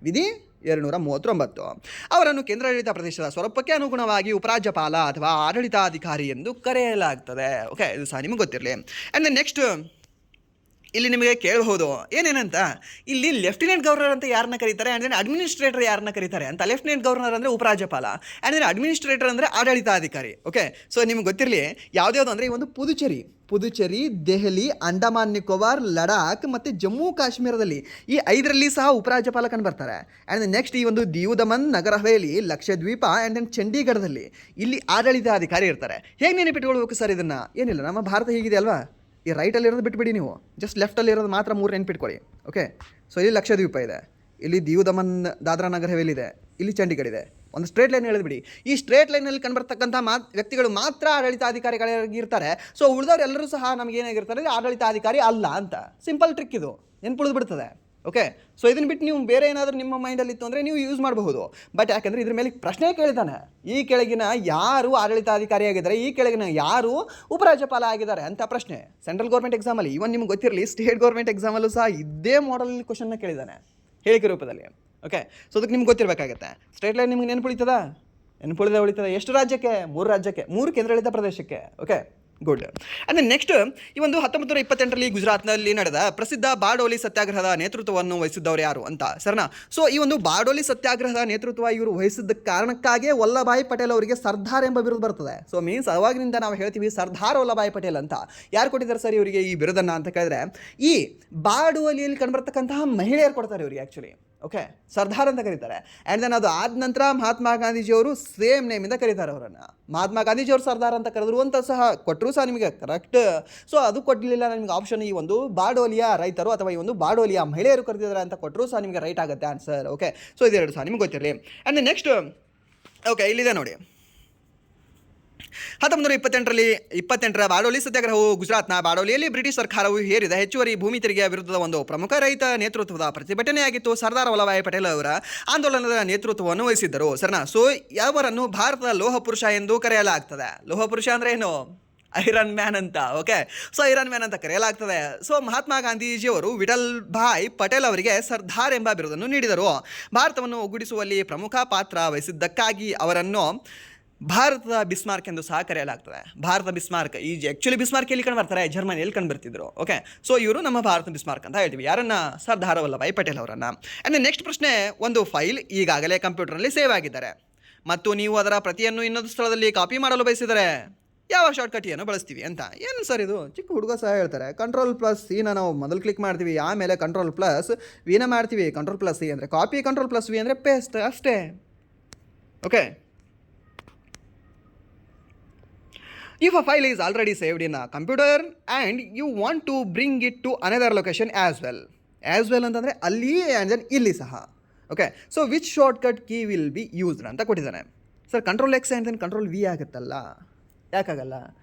ವಿಧಿ 239. ಅವರನ್ನು ಕೇಂದ್ರಾಡಳಿತ ಪ್ರದೇಶದ ಸ್ವರೂಪಕ್ಕೆ ಅನುಗುಣವಾಗಿ ಉಪರಾಜ್ಯಪಾಲ ಅಥವಾ ಆಡಳಿತಾಧಿಕಾರಿ ಎಂದು ಕರೆಯಲಾಗ್ತದೆ. ಓಕೆ, ಇದು ಸಹ ನಿಮಗೆ ಗೊತ್ತಿರಲಿ. ಆ್ಯಂಡ್ ನೆಕ್ಸ್ಟ್ ಇಲ್ಲಿ ನಿಮಗೆ ಕೇಳಬಹುದು ಏನೇನಂತ, ಇಲ್ಲಿ ಲೆಫ್ಟಿನೆಂಟ್ ಗವರ್ನರ್ ಅಂತ ಯಾರನ್ನ ಕರೀತಾರೆ, ಆ್ಯಂಡ್ ದೆನ್ ಅಡ್ಮಿನಿಸ್ಟ್ರೇಟರ್ ಯಾರನ್ನ ಕರೀತಾರೆ ಅಂತ. ಲೆಫ್ಟಿನೆಂಟ್ ಗವರ್ನರ್ ಅಂದರೆ ಉಪರಾಜ್ಯಪಾಲ, ಆ್ಯಂಡ್ ದೆನ್ ಅಡ್ಮಿನಿಸ್ಟ್ರೇಟರ್ ಅಂದರೆ ಆಡಳಿತಾಧಿಕಾರಿ. ಓಕೆ, ಸೊ ನಿಮ್ಗೆ ಗೊತ್ತಿರಲಿ ಯಾವ್ದ್ಯಾವುದು ಅಂದರೆ ಈ ಒಂದು ಪುದುಚೇರಿ, ದೆಹಲಿ, ಅಂಡಮಾನ್ ನಿಕೋಬಾರ್, ಲಡಾಖ್ ಮತ್ತು ಜಮ್ಮು ಕಾಶ್ಮೀರದಲ್ಲಿ ಈ 5ರಲ್ಲಿ ಸಹ ಉಪರಾಜ್ಯಪಾಲ ಕಂಡು ಬರ್ತಾರೆ. ಆ್ಯಂಡ್ ನೆಕ್ಸ್ಟ್ ಈ ಒಂದು ದಿಯು ದಮನ್, ನಗರ ಹವೇಲಿ, ಲಕ್ಷದ್ವೀಪ ಆ್ಯಂಡ್ ದೆನ್ ಚಂಡೀಗಢದಲ್ಲಿ ಇಲ್ಲಿ ಆಡಳಿತಾಧಿಕಾರಿ ಇರ್ತಾರೆ. ಹೇಗೆ ನೆನಪಿಟ್ಕೊಳ್ಬೇಕು ಸರ್ ಇದನ್ನು? ಏನಿಲ್ಲ, ನಮ್ಮ ಭಾರತ ಹೀಗಿದೆ ಅಲ್ವಾ? ಈ ರೈಟಲ್ಲಿರೋದು ಬಿಟ್ಬಿಡಿ, ನೀವು ಜಸ್ಟ್ ಲೆಫ್ಟಲ್ಲಿರೋದು ಮಾತ್ರ 3 ನೆನ್ಪಿಟ್ಕೊಳ್ಳಿ. ಓಕೆ, ಸೊ ಇಲ್ಲಿ ಲಕ್ಷದ್ವೀಪ ಇದೆ, ಇಲ್ಲಿ ದಿಯು ದಮನ್, ದಾದ್ರಾ ನಗರ್ ಹವೇಲಿ ಇದೆ, ಇಲ್ಲಿ ಚಂಡೀಗಢ ಇದೆ. ಒಂದು ಸ್ಟ್ರೇಟ್ ಲೈನ್ ಹೇಳಿದ್ಬಿಡಿ. ಈ ಸ್ಟ್ರೇಟ್ ಲೈನಲ್ಲಿ ಕಂಡುಬರ್ತಕ್ಕಂಥ ವ್ಯಕ್ತಿಗಳು ಮಾತ್ರ ಆಡಳಿತಾಧಿಕಾರಿಗಳಾಗಿರ್ತಾರೆ. ಸೊ ಉಳಿದವ್ರು ಎಲ್ಲರೂ ಸಹ ನಮಗೇನಾಗಿರ್ತಾರೆ? ಆಡಳಿತಾಧಿಕಾರಿ ಅಲ್ಲ ಅಂತ. ಸಿಂಪಲ್ ಟ್ರಿಕ್ ಇದು, ನೆನ್ಪುಳಿದು ಬಿಡ್ತದೆ. ಓಕೆ, ಸೊ ಇದನ್ನು ಬಿಟ್ಟು ನೀವು ಬೇರೆ ಏನಾದರೂ ನಿಮ್ಮ ಮೈಂಡಲ್ಲಿ ಇತ್ತು ಅಂದರೆ ನೀವು ಯೂಸ್ ಮಾಡಬಹುದು. ಬಟ್ ಯಾಕೆಂದರೆ ಇದ್ರ ಮೇಲೆ ಪ್ರಶ್ನೆ ಕೇಳಿದ್ದಾನೆ, ಈ ಕೆಳಗಿನ ಯಾರು ಆಡಳಿತಾಧಿಕಾರಿಯಾಗಿದ್ದಾರೆ, ಈ ಕೆಳಗಿನ ಯಾರು ಉಪರಾಜ್ಯಪಾಲ ಆಗಿದ್ದಾರೆ ಅಂತ ಪ್ರಶ್ನೆ. ಸೆಂಟ್ರಲ್ ಗೌರ್ಮೆಂಟ್ ಎಕ್ಸಾಮಲ್ಲಿ, ಇವನ್ ನಿಮ್ಗೆ ಗೊತ್ತಿರಲಿ, ಸ್ಟೇಟ್ ಗೌರ್ಮೆಂಟ್ ಎಕ್ಸಾಮಲ್ಲೂ ಸಹ ಇದೇ ಮಾಡಲಲ್ಲಿ ಕ್ವಶನ್ನ ಕೇಳಿದ್ದಾನೆ ಹೇಳಿಕೆ ರೂಪದಲ್ಲಿ. ಓಕೆ, ಸೊ ಅದಕ್ಕೆ ನಿಮ್ಗೆ ಗೊತ್ತಿರಬೇಕಾಗತ್ತೆ. ಸ್ಟೇಟ್ ಲೈನ್ ನಿಮ್ಗೆ ನೆನಪುಳಿತದ? ಎಷ್ಟು ರಾಜ್ಯಕ್ಕೆ? 3 ರಾಜ್ಯಕ್ಕೆ, 3 ಕೇಂದ್ರಾಡಳಿತ ಪ್ರದೇಶಕ್ಕೆ. Okay, good. ಅಂದರೆ ನೆಕ್ಸ್ಟ್ ಈ ಒಂದು 1928ರಲ್ಲಿ ಗುಜರಾತ್ನಲ್ಲಿ ನಡೆದ ಪ್ರಸಿದ್ಧ ಬಾರ್ಡೋಲಿ ಸತ್ಯಾಗ್ರಹದ ನೇತೃತ್ವವನ್ನು ವಹಿಸಿದ್ದವರು ಯಾರು ಅಂತ ಸರ್ನಾ. ಸೊ ಈ ಒಂದು ಬಾರ್ಡೋಲಿ ಸತ್ಯಾಗ್ರಹದ ನೇತೃತ್ವ ಇವರು ವಹಿಸಿದ್ದ ಕಾರಣಕ್ಕಾಗಿಯೇ ವಲ್ಲಭಾಯ್ ಪಟೇಲ್ ಅವರಿಗೆ ಸರ್ದಾರ್ ಎಂಬ ಬಿರುದು ಬರ್ತದೆ. ಸೊ ಮೀನ್ಸ್ ಅವಾಗಿನಿಂದ ನಾವು ಹೇಳ್ತೀವಿ ಸರ್ದಾರ್ ವಲ್ಲಭಾಯ್ ಪಟೇಲ್ ಅಂತ. ಯಾರು ಕೊಟ್ಟಿದ್ದಾರೆ ಸರ್ ಇವರಿಗೆ ಈ ಬಿರುದನ್ನು ಅಂತ ಕೇಳಿದ್ರೆ ಈ ಬಾರ್ಡೋಲಿಯಲ್ಲಿ ಕಂಡುಬರ್ತಕ್ಕಂತಹ ಮಹಿಳೆಯರು ಕೊಡ್ತಾರೆ ಇವರಿಗೆ ಆ್ಯಕ್ಚುಲಿ. ಓಕೆ, ಸರ್ದಾರ್ ಅಂತ ಕರೀತಾರೆ. ಆ್ಯಂಡ್ ದೆನ್ ಅದು ಆದ ನಂತರ ಮಹಾತ್ಮ ಗಾಂಧೀಜಿಯವರು ಸೇಮ್ ನೇಮಿಂದ ಕರೀತಾರೆ ಅವರನ್ನು. ಮಹಾತ್ಮ ಗಾಂಧೀಜಿಯವರು ಸರ್ದಾರ್ ಅಂತ ಕರೆದ್ರು ಅಂತ ಸಹ ಕೊಟ್ಟರು ಸಹ ನಿಮಗೆ ಕರೆಕ್ಟ್. ಸೊ ಅದು ಕೊಡಲಿಲ್ಲ ನಿಮಗೆ ಆಪ್ಷನ್ ಈ ಒಂದು ಬಾರ್ಡೋಲಿಯ ರೈತರು ಅಥವಾ ಈ ಒಂದು ಬಾರ್ಡೋಲಿಯ ಮಹಿಳೆಯರು ಕರೆದಿದ್ದಾರೆ ಅಂತ ಕೊಟ್ಟರು ಸಹ ನಿಮಗೆ ರೈಟ್ ಆಗುತ್ತೆ ಆನ್ಸರ್. ಓಕೆ, ಸೊ ಇದೆರಡು ಸಹ ನಿಮ್ಗೆ ಗೊತ್ತಿರಲಿ. ಆ್ಯಂಡ್ ನೆಕ್ಸ್ಟ್ ಓಕೆ ಇಲ್ಲಿದೆ ನೋಡಿ, 1928ರ ಬಾರ್ಡೋಲಿ ಸತ್ಯಾಗ್ರಹವು ಗುಜರಾತ್ನ ಬಾರ್ಡೋಲಿಯಲ್ಲಿ ಬ್ರಿಟಿಷ್ ಸರ್ಕಾರವು ಹೇರಿದ ಹೆಚ್ಚುವರಿ ಭೂಮಿ ತೆರಿಗೆಯ ವಿರುದ್ಧದ ಒಂದು ಪ್ರಮುಖ ರೈತ ನೇತೃತ್ವದ ಪ್ರತಿಭಟನೆಯಾಗಿತ್ತು. ಸರ್ದಾರ್ ವಲ್ಲಭಾಯ್ ಪಟೇಲ್ ಅವರ ಆಂದೋಲನದ ನೇತೃತ್ವವನ್ನು ವಹಿಸಿದ್ದರು ಸರ್ನಾ. ಸೊ ಅವರನ್ನು ಭಾರತದ ಲೋಹ ಪುರುಷ ಎಂದು ಕರೆಯಲಾಗ್ತದೆ. ಲೋಹ ಪುರುಷ ಅಂದರೆ ಏನು? ಐರನ್ ಮ್ಯಾನ್ ಅಂತ. ಓಕೆ, ಸೊ ಐರನ್ ಮ್ಯಾನ್ ಅಂತ ಕರೆಯಲಾಗ್ತದೆ. ಸೊ ಮಹಾತ್ಮ ಗಾಂಧೀಜಿಯವರು ವಿಠಲ್ ಭಾಯ್ ಪಟೇಲ್ ಅವರಿಗೆ ಸರ್ದಾರ್ ಎಂಬ ಬಿರುದನ್ನು ನೀಡಿದರು. ಭಾರತವನ್ನು ಒಗ್ಗೂಡಿಸುವಲ್ಲಿ ಪ್ರಮುಖ ಪಾತ್ರ ವಹಿಸಿದ್ದಕ್ಕಾಗಿ ಅವರನ್ನು ಭಾರತದ ಬಿಸ್ಮಾರ್ಕ್ ಎಂದು ಸಹ ಕರೆಯಲಾಗ್ತದೆ. ಭಾರತ ಬಿಸ್ಮಾರ್ಕ್ ಈ ಆ್ಯಕ್ಚುಲಿ ಬಿಸ್ಮಾರ್ಕ್ ಎಲ್ಲಿ ಕಂಡು ಬರ್ತಾರೆ? ಜರ್ಮನಿಯಲ್ಲಿ ಕಂಡು ಬರ್ತಿದ್ರು. ಓಕೆ, ಸೊ ಇವರು ನಮ್ಮ ಭಾರತ ಬಿಸ್ಮಾರ್ಕ್ ಅಂತ ಹೇಳ್ತೀವಿ. ಯಾರನ್ನ? ಸರ್ದಾರ್ ವಲ್ಲಭಾಯ್ ಪಟೇಲ್ ಅವರನ್ನು. ಆ್ಯಂಡ್ ನೆಕ್ಸ್ಟ್ ಪ್ರಶ್ನೆ, ಒಂದು ಫೈಲ್ ಈಗಾಗಲೇ ಕಂಪ್ಯೂಟರ್ನಲ್ಲಿ ಸೇವ್ ಆಗಿದ್ದಾರೆ ಮತ್ತು ನೀವು ಅದರ ಪ್ರತಿಯನ್ನು ಇನ್ನೊಂದು ಸ್ಥಳದಲ್ಲಿ ಕಾಪಿ ಮಾಡಲು ಬಯಸಿದರೆ ಯಾವ ಶಾರ್ಟ್ಕಟಿಯನ್ನು ಬಳಸ್ತೀವಿ ಅಂತ. ಏನು ಸರ್ ಇದು? ಚಿಕ್ಕ ಹುಡುಗ ಸಹ ಹೇಳ್ತಾರೆ. Ctrl+C ನಾವು ಮೊದಲು ಕ್ಲಿಕ್ ಮಾಡ್ತೀವಿ, ಆಮೇಲೆ Ctrl+V ಮಾಡ್ತೀವಿ. Ctrl+C ಅಂದರೆ ಕಾಪಿ, Ctrl+V ಅಂದರೆ ಪೇಸ್ಟ್ ಅಷ್ಟೇ. Okay, if a file is already saved in a computer and you want to bring it to another location as well ಅಂತಂದರೆ ಅಲ್ಲಿ ಆ್ಯಂಡ್ ದೆನ್ ಇಲ್ಲಿ ಸಹ. Okay, so which shortcut key will be used ಅಂತ ಕೊಟ್ಟಿದ್ದಾನೆ sir. Ctrl+X and then Ctrl+V ಆಗುತ್ತಲ್ಲ, ಯಾಕಾಗಲ್ಲ?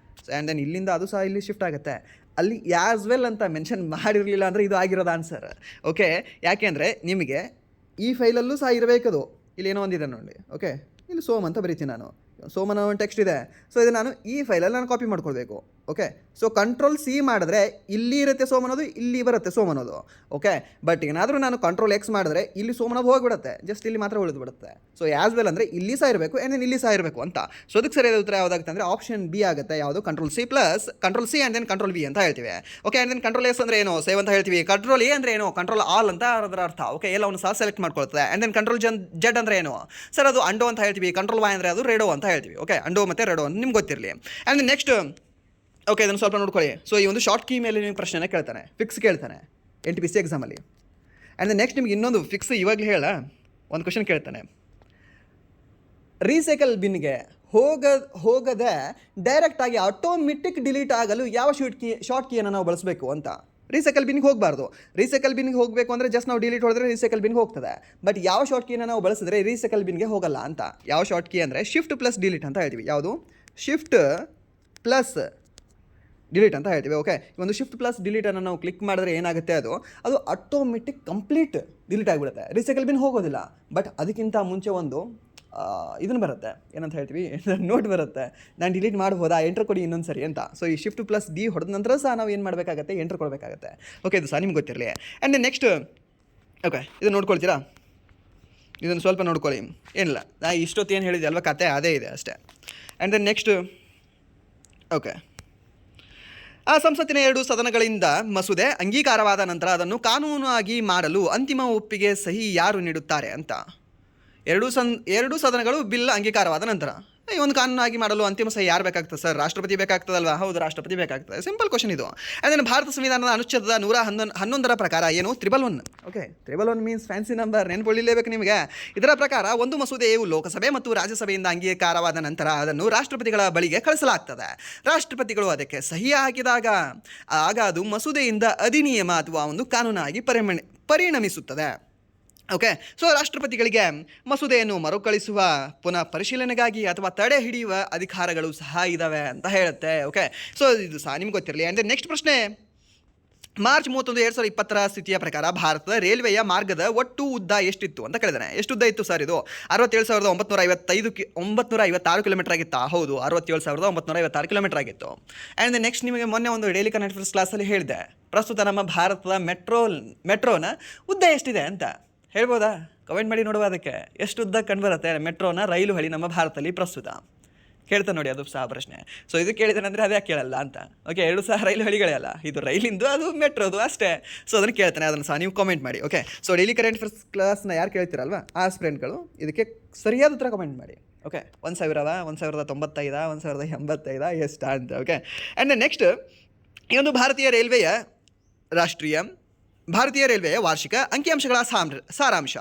And then ಇಲ್ಲಿಂದ ಅದು ಸಹ ಇಲ್ಲಿ ಶಿಫ್ಟ್ ಆಗುತ್ತೆ. ಅಲ್ಲಿ ಆ್ಯಸ್ ವೆಲ್ ಅಂತ ಮೆನ್ಷನ್ ಮಾಡಿರಲಿಲ್ಲ ಅಂದರೆ ಇದು ಆಗಿರೋದು ಆನ್ಸರ್. ಓಕೆ, ಯಾಕೆಂದರೆ ನಿಮಗೆ ಈ ಫೈಲಲ್ಲೂ ಸಹ ಇರಬೇಕದು. ಇಲ್ಲಿ ಏನೋ ಒಂದಿದೆ ನೋಡಿ. ಓಕೆ, ಇಲ್ಲಿ ಸೋಮ್ ಅಂತ ಬರೀತೀನಿ ನಾನು. ಸೋಮನ ಒಂದು ಟೆಕ್ಸ್ಟ್ ಇದೆ. ಸೊ ಇದು ನಾನು ಈ ಫೈಲಲ್ಲಿ ನಾನು ಕಾಪಿ ಮಾಡ್ಕೊಳ್ಬೇಕು. ಓಕೆ, ಸೊ Ctrl+C ಮಾಡಿದ್ರೆ ಇಲ್ಲಿ ಇರುತ್ತೆ ಸೋಮನೋದು, ಇಲ್ಲಿ ಬರುತ್ತೆ ಸೋಮನೋದು. ಓಕೆ, ಬಟ್ ಏನಾದರೂ ನಾನು Ctrl+X ಮಾಡಿದ್ರೆ ಇಲ್ಲಿ ಸೋಮನೋದು ಹೋಗಿಬಿಡುತ್ತೆ, ಜಸ್ಟ್ ಇಲ್ಲಿ ಮಾತ್ರ ಉಳಿದು ಬಿಡುತ್ತೆ. ಸೊ ಆ್ಯಸ್ ವೆಲ್ ಅಂದರೆ ಇಲ್ಲಿ ಸಹ ಇರಬೇಕು ಆ್ಯಂಡ್ ಇಲ್ಲಿ ಸಹ ಇರಬೇಕು ಅಂತ. ಸೊ ಅದಕ್ಕೆ ಸರಿಯಾದ ಉತ್ತರ ಯಾವುದಾಗುತ್ತೆ ಅಂದರೆ ಆಪ್ಷನ್ ಬಿ ಆಗುತ್ತೆ. ಯಾವುದು? Ctrl+C ಆ್ಯಂಡ್ ದೆನ್ Ctrl+V ಅಂತ ಹೇಳ್ತೀವಿ. ಓಕೆ, ಆ್ಯಂಡ್ ದೆನ್ Ctrl+S ಅಂದರೆ ಏನು? ಸೇವ್ ಅಂತ ಹೇಳ್ತೀವಿ. Ctrl+A ಅಂದರೆ ಏನು? ಕಂಟ್ರೋಲ್ ಆಲ್ ಅಂತ ಅದರ ಅರ್ಥ. ಓಕೆ, ಎಲ್ಲವನ್ನು ಸಹ ಸೆಲೆಕ್ಟ್ ಮಾಡ್ಕೊಳ್ತದೆ. ಆ್ಯಂಡ್ ದೆನ್ Ctrl+Z ಅಂದರೆ ಏನು ಸರ್? ಅದು ಅಂಡೋ ಅಂತ ಹೇಳ್ತೀವಿ. Ctrl+Y ಅಂದರೆ ಅದು ರೆಡೋ ಅಂತ ಹೇಳ್ತೀವಿ. ಓಕೆ, ಅಂಡೋ ಮತ್ತು ರೆಡೋ ಅಂತ ನಿಮ್ಗೆ ಗೊತ್ತಿರಲಿ. ಆ್ಯಂಡ್ ನೆಕ್ಸ್ಟ್ ಓಕೆ, ಇದನ್ನು ಸ್ವಲ್ಪ ನೋಡ್ಕೊಳ್ಳಿ. ಸೊ ಈ ಒಂದು ಶಾರ್ಟ್ ಕೀ ಮೇಲೆ ನಿಮಗೆ ಪ್ರಶ್ನೆನ ಕೇಳ್ತಾನೆ, ಫಿಕ್ಸ್ ಕೇಳ್ತಾನೆ NTPC ಎಕ್ಸಾಮಲ್ಲಿ. ಆ್ಯಂಡ್ ನೆಕ್ಸ್ಟ್ ನಿಮ್ಗೆ ಇನ್ನೊಂದು ಫಿಕ್ಸ್ ಇವಾಗಲೇ ಹೇಳ ಒಂದು ಕ್ವಶನ್ ಕೇಳ್ತಾನೆ. ರೀಸೈಕಲ್ ಬಿನ್ಗೆ ಹೋಗದೆ ಡೈರೆಕ್ಟಾಗಿ ಆಟೋಮೆಟಿಕ್ ಡಿಲೀಟ್ ಆಗಲು ಯಾವ ಶಾರ್ಟ್ ಕೀಯನ್ನು ನಾವು ಬಳಸಬೇಕು ಅಂತ. ರೀಸೈಕಲ್ ಬಿನ್ಗೆ ಹೋಗಬಾರ್ದು. ರೀಸೈಕಲ್ ಬಿನ್ಗೆ ಹೋಗಬೇಕು ಅಂದರೆ ಜಸ್ಟ್ ನಾವು ಡಿಲೀಟ್ ಹೊಡೆದ್ರೆ ರೀಸೈಕಲ್ ಬಿನ್ಗೆ ಹೋಗ್ತದೆ. ಬಟ್ ಯಾವ ಶಾರ್ಟ್ ಕೀನ ನಾವು ಬಳಸಿದ್ರೆ ರೀಸೈಕಲ್ ಬಿನ್ಗೆ ಹೋಗಲ್ಲ ಅಂತ. ಯಾವ ಶಾರ್ಟ್ ಕೀ ಅಂದರೆ Shift+Delete ಅಂತ ಹೇಳ್ತೀವಿ. ಯಾವುದು? Shift+Delete ಅಂತ ಹೇಳ್ತೀವಿ. ಓಕೆ, ಒಂದು Shift+Delete ನಾವು ಕ್ಲಿಕ್ ಮಾಡಿದ್ರೆ ಏನಾಗುತ್ತೆ? ಅದು ಆಟೋಮೆಟಿಕ್ ಕಂಪ್ಲೀಟ್ ಡಿಲೀಟ್ ಆಗಿಬಿಡುತ್ತೆ. ರೀಸೈಕಲ್ ಬಿನ್ ಹೋಗೋದಿಲ್ಲ. ಬಟ್ ಅದಕ್ಕಿಂತ ಮುಂಚೆ ಒಂದು ಇದನ್ನು ಬರುತ್ತೆ, ಏನಂತ ಹೇಳ್ತೀವಿ, ನೋಟ್ ಬರುತ್ತೆ. ನಾನು ಡಿಲೀಟ್ ಮಾಡ್ಬೋದಾ, ಎಂಟ್ರ್ ಕೊಡಿ ಇನ್ನೊಂದು ಸರಿ ಅಂತ. ಸೊ ಈ Shift+D ಹೊಡೆದ ನಂತರ ಸಹ ನಾವು ಏನು ಮಾಡಬೇಕಾಗತ್ತೆ? ಎಂಟ್ರ್ ಕೊಡಬೇಕಾಗತ್ತೆ. ಓಕೆ, ಇದು ಸಹ ನಿಮ್ಗೆ ಗೊತ್ತಿರಲಿ. ಆ್ಯಂಡ್ ನೆಕ್ಸ್ಟ್ ಓಕೆ, ಇದನ್ನು ನೋಡ್ಕೊಳ್ತೀರಾ? ಇದನ್ನು ಸ್ವಲ್ಪ ನೋಡ್ಕೊಳ್ಳಿ. ಏನಿಲ್ಲ, ನಾ ಇಷ್ಟೊತ್ತು ಏನು ಹೇಳಿದೆ ಅಲ್ವಾ ಕತೆ ಅದೇ ಇದೆ ಅಷ್ಟೇ. ಆ್ಯಂಡ್ ದೆನ್ ನೆಕ್ಸ್ಟ್ ಓಕೆ, ಆ ಸಂಸತ್ತಿನ 2 ಸದನಗಳಿಂದ ಮಸೂದೆ ಅಂಗೀಕಾರವಾದ ನಂತರ ಅದನ್ನು ಕಾನೂನಾಗಿ ಮಾಡಲು ಅಂತಿಮ ಒಪ್ಪಿಗೆ ಸಹಿ ಯಾರು ನೀಡುತ್ತಾರೆ ಅಂತ. ಎರಡು ಸದನಗಳು ಬಿಲ್ ಅಂಗೀಕಾರವಾದ ನಂತರ ಈ ಒಂದು ಕಾನೂನಾಗಿ ಮಾಡಲು ಅಂತಿಮ ಸಹಿ ಯಾರು ಬೇಕಾಗ್ತದೆ ಸರ್? ರಾಷ್ಟ್ರಪತಿ ಬೇಕಾಗ್ತದಲ್ವಾ? ಹೌದು, ರಾಷ್ಟ್ರಪತಿ ಬೇಕಾಗ್ತದೆ. ಸಿಂಪಲ್ ಕ್ವಶನ್ ಇದು. ಅದನ್ನು ಭಾರತ ಸಂವಿಧಾನದ ಅನುಚ್ಛೇದದ 111ರ ಪ್ರಕಾರ ಏನು? 111. ಓಕೆ, 111 ಮೀನ್ಸ್ ಫ್ಯಾನ್ಸಿ ನಂಬರ್, ನೆನ್ಕೊಳ್ಳೇಬೇಕು ನಿಮಗೆ. ಇದರ ಪ್ರಕಾರ ಒಂದು ಮಸೂದೆಯು ಲೋಕಸಭೆ ಮತ್ತು ರಾಜ್ಯಸಭೆಯಿಂದ ಅಂಗೀಕಾರವಾದ ನಂತರ ಅದನ್ನು ರಾಷ್ಟ್ರಪತಿಗಳ ಬಳಿಗೆ ಕಳಿಸಲಾಗ್ತದೆ. ರಾಷ್ಟ್ರಪತಿಗಳು ಅದಕ್ಕೆ ಸಹಿ ಹಾಕಿದಾಗ ಆಗ ಅದು ಮಸೂದೆಯಿಂದ ಅಧಿನಿಯಮ ಅಥವಾ ಒಂದು ಕಾನೂನಾಗಿ ಪರಿಣಮಿಸುತ್ತದೆ. ಓಕೆ, ಸೊ ರಾಷ್ಟ್ರಪತಿಗಳಿಗೆ ಮಸೂದೆಯನ್ನು ಮರುಕಳಿಸುವ, ಪುನಃ ಪರಿಶೀಲನೆಗಾಗಿ ಅಥವಾ ತಡೆ ಹಿಡಿಯುವ ಅಧಿಕಾರಗಳು ಸಹ ಇದ್ದಾವೆ ಅಂತ ಹೇಳುತ್ತೆ. ಓಕೆ, ಸೊ ಇದು ಸಹ ನಿಮ್ಗೆ ಗೊತ್ತಿರಲಿ. ಆ್ಯಂಡ್ ನೆಕ್ಸ್ಟ್ ಪ್ರಶ್ನೆ, ಮಾರ್ಚ್ 31, 2020 ಸ್ಥಿತಿಯ ಪ್ರಕಾರ ಭಾರತದ ರೈಲ್ವೆಯ ಮಾರ್ಗದ ಒಟ್ಟು ಉದ್ದ ಎಷ್ಟಿತ್ತು ಅಂತ ಕೇಳಿದಾನೆ. ಎಷ್ಟು ಉದ್ದ ಇತ್ತು ಸರ್ ಇದು? 67,956 ಕಿಲೋಮೀಟರ್ ಆಗಿತ್ತಾ? ಹೌದು, 67,956 ಕಿಲೋಮೀಟರ್ ಆಗಿತ್ತು. ಆ್ಯಂಡ್ ನೆಕ್ಸ್ಟ್ ನಿಮಗೆ ಮೊನ್ನೆ ಒಂದು ಡೈಲಿ ಕರೆಂಟ್ ಅಫೇರ್ಸ್ ಕ್ಲಾಸಲ್ಲಿ ಹೇಳಿದೆ, ಪ್ರಸ್ತುತ ನಮ್ಮ ಭಾರತದ ಮೆಟ್ರೋನ ಉದ್ದ ಎಷ್ಟಿದೆ ಅಂತ ಹೇಳ್ಬೋದಾ? ಕಮೆಂಟ್ ಮಾಡಿ ನೋಡುವ. ಅದಕ್ಕೆ ಎಷ್ಟು ಉದ್ದ ಕಂಡುಬರುತ್ತೆ ಮೆಟ್ರೋನ ರೈಲು ಹಳಿ ನಮ್ಮ ಭಾರತದಲ್ಲಿ ಪ್ರಸ್ತುತ? ಕೇಳ್ತಾನೆ ನೋಡಿ, ಅದು ಸಹ ಪ್ರಶ್ನೆ. ಸೊ ಇದು ಕೇಳಿದಾನೆ ಅಂದರೆ ಅದೇ ಕೇಳಲ್ಲ ಅಂತ. ಓಕೆ, ಎರಡು ಸಹ ರೈಲು ಹಳಿಗಳೇ ಅಲ್ಲ, ಇದು ರೈಲಿಂದು, ಅದು ಮೆಟ್ರೋದು ಅಷ್ಟೇ. ಸೊ ಅದನ್ನು ಕೇಳ್ತಾನೆ, ಅದನ್ನು ಸಹ ನೀವು ಕಾಮೆಂಟ್ ಮಾಡಿ. Okay, so daily current first ಕ್ಲಾಸ್ನ ಯಾರು ಕೇಳ್ತಿರಲ್ವ ಆ ಸ್ಟೂಡೆಂಟ್ಗಳು ಇದಕ್ಕೆ ಸರಿಯಾದ ಉತ್ತರ ಕಮೆಂಟ್ ಮಾಡಿ. ಓಕೆ, 1000 1095 1085 ಎಷ್ಟಾ ಅಂತ. ಓಕೆ, ಆ್ಯಂಡ್ ನೆಕ್ಸ್ಟ್ ಈ ಒಂದು ಭಾರತೀಯ ರೈಲ್ವೆಯ ವಾರ್ಷಿಕ ಅಂಕಿಅಂಶಗಳ ಸಾರಾಂಶ.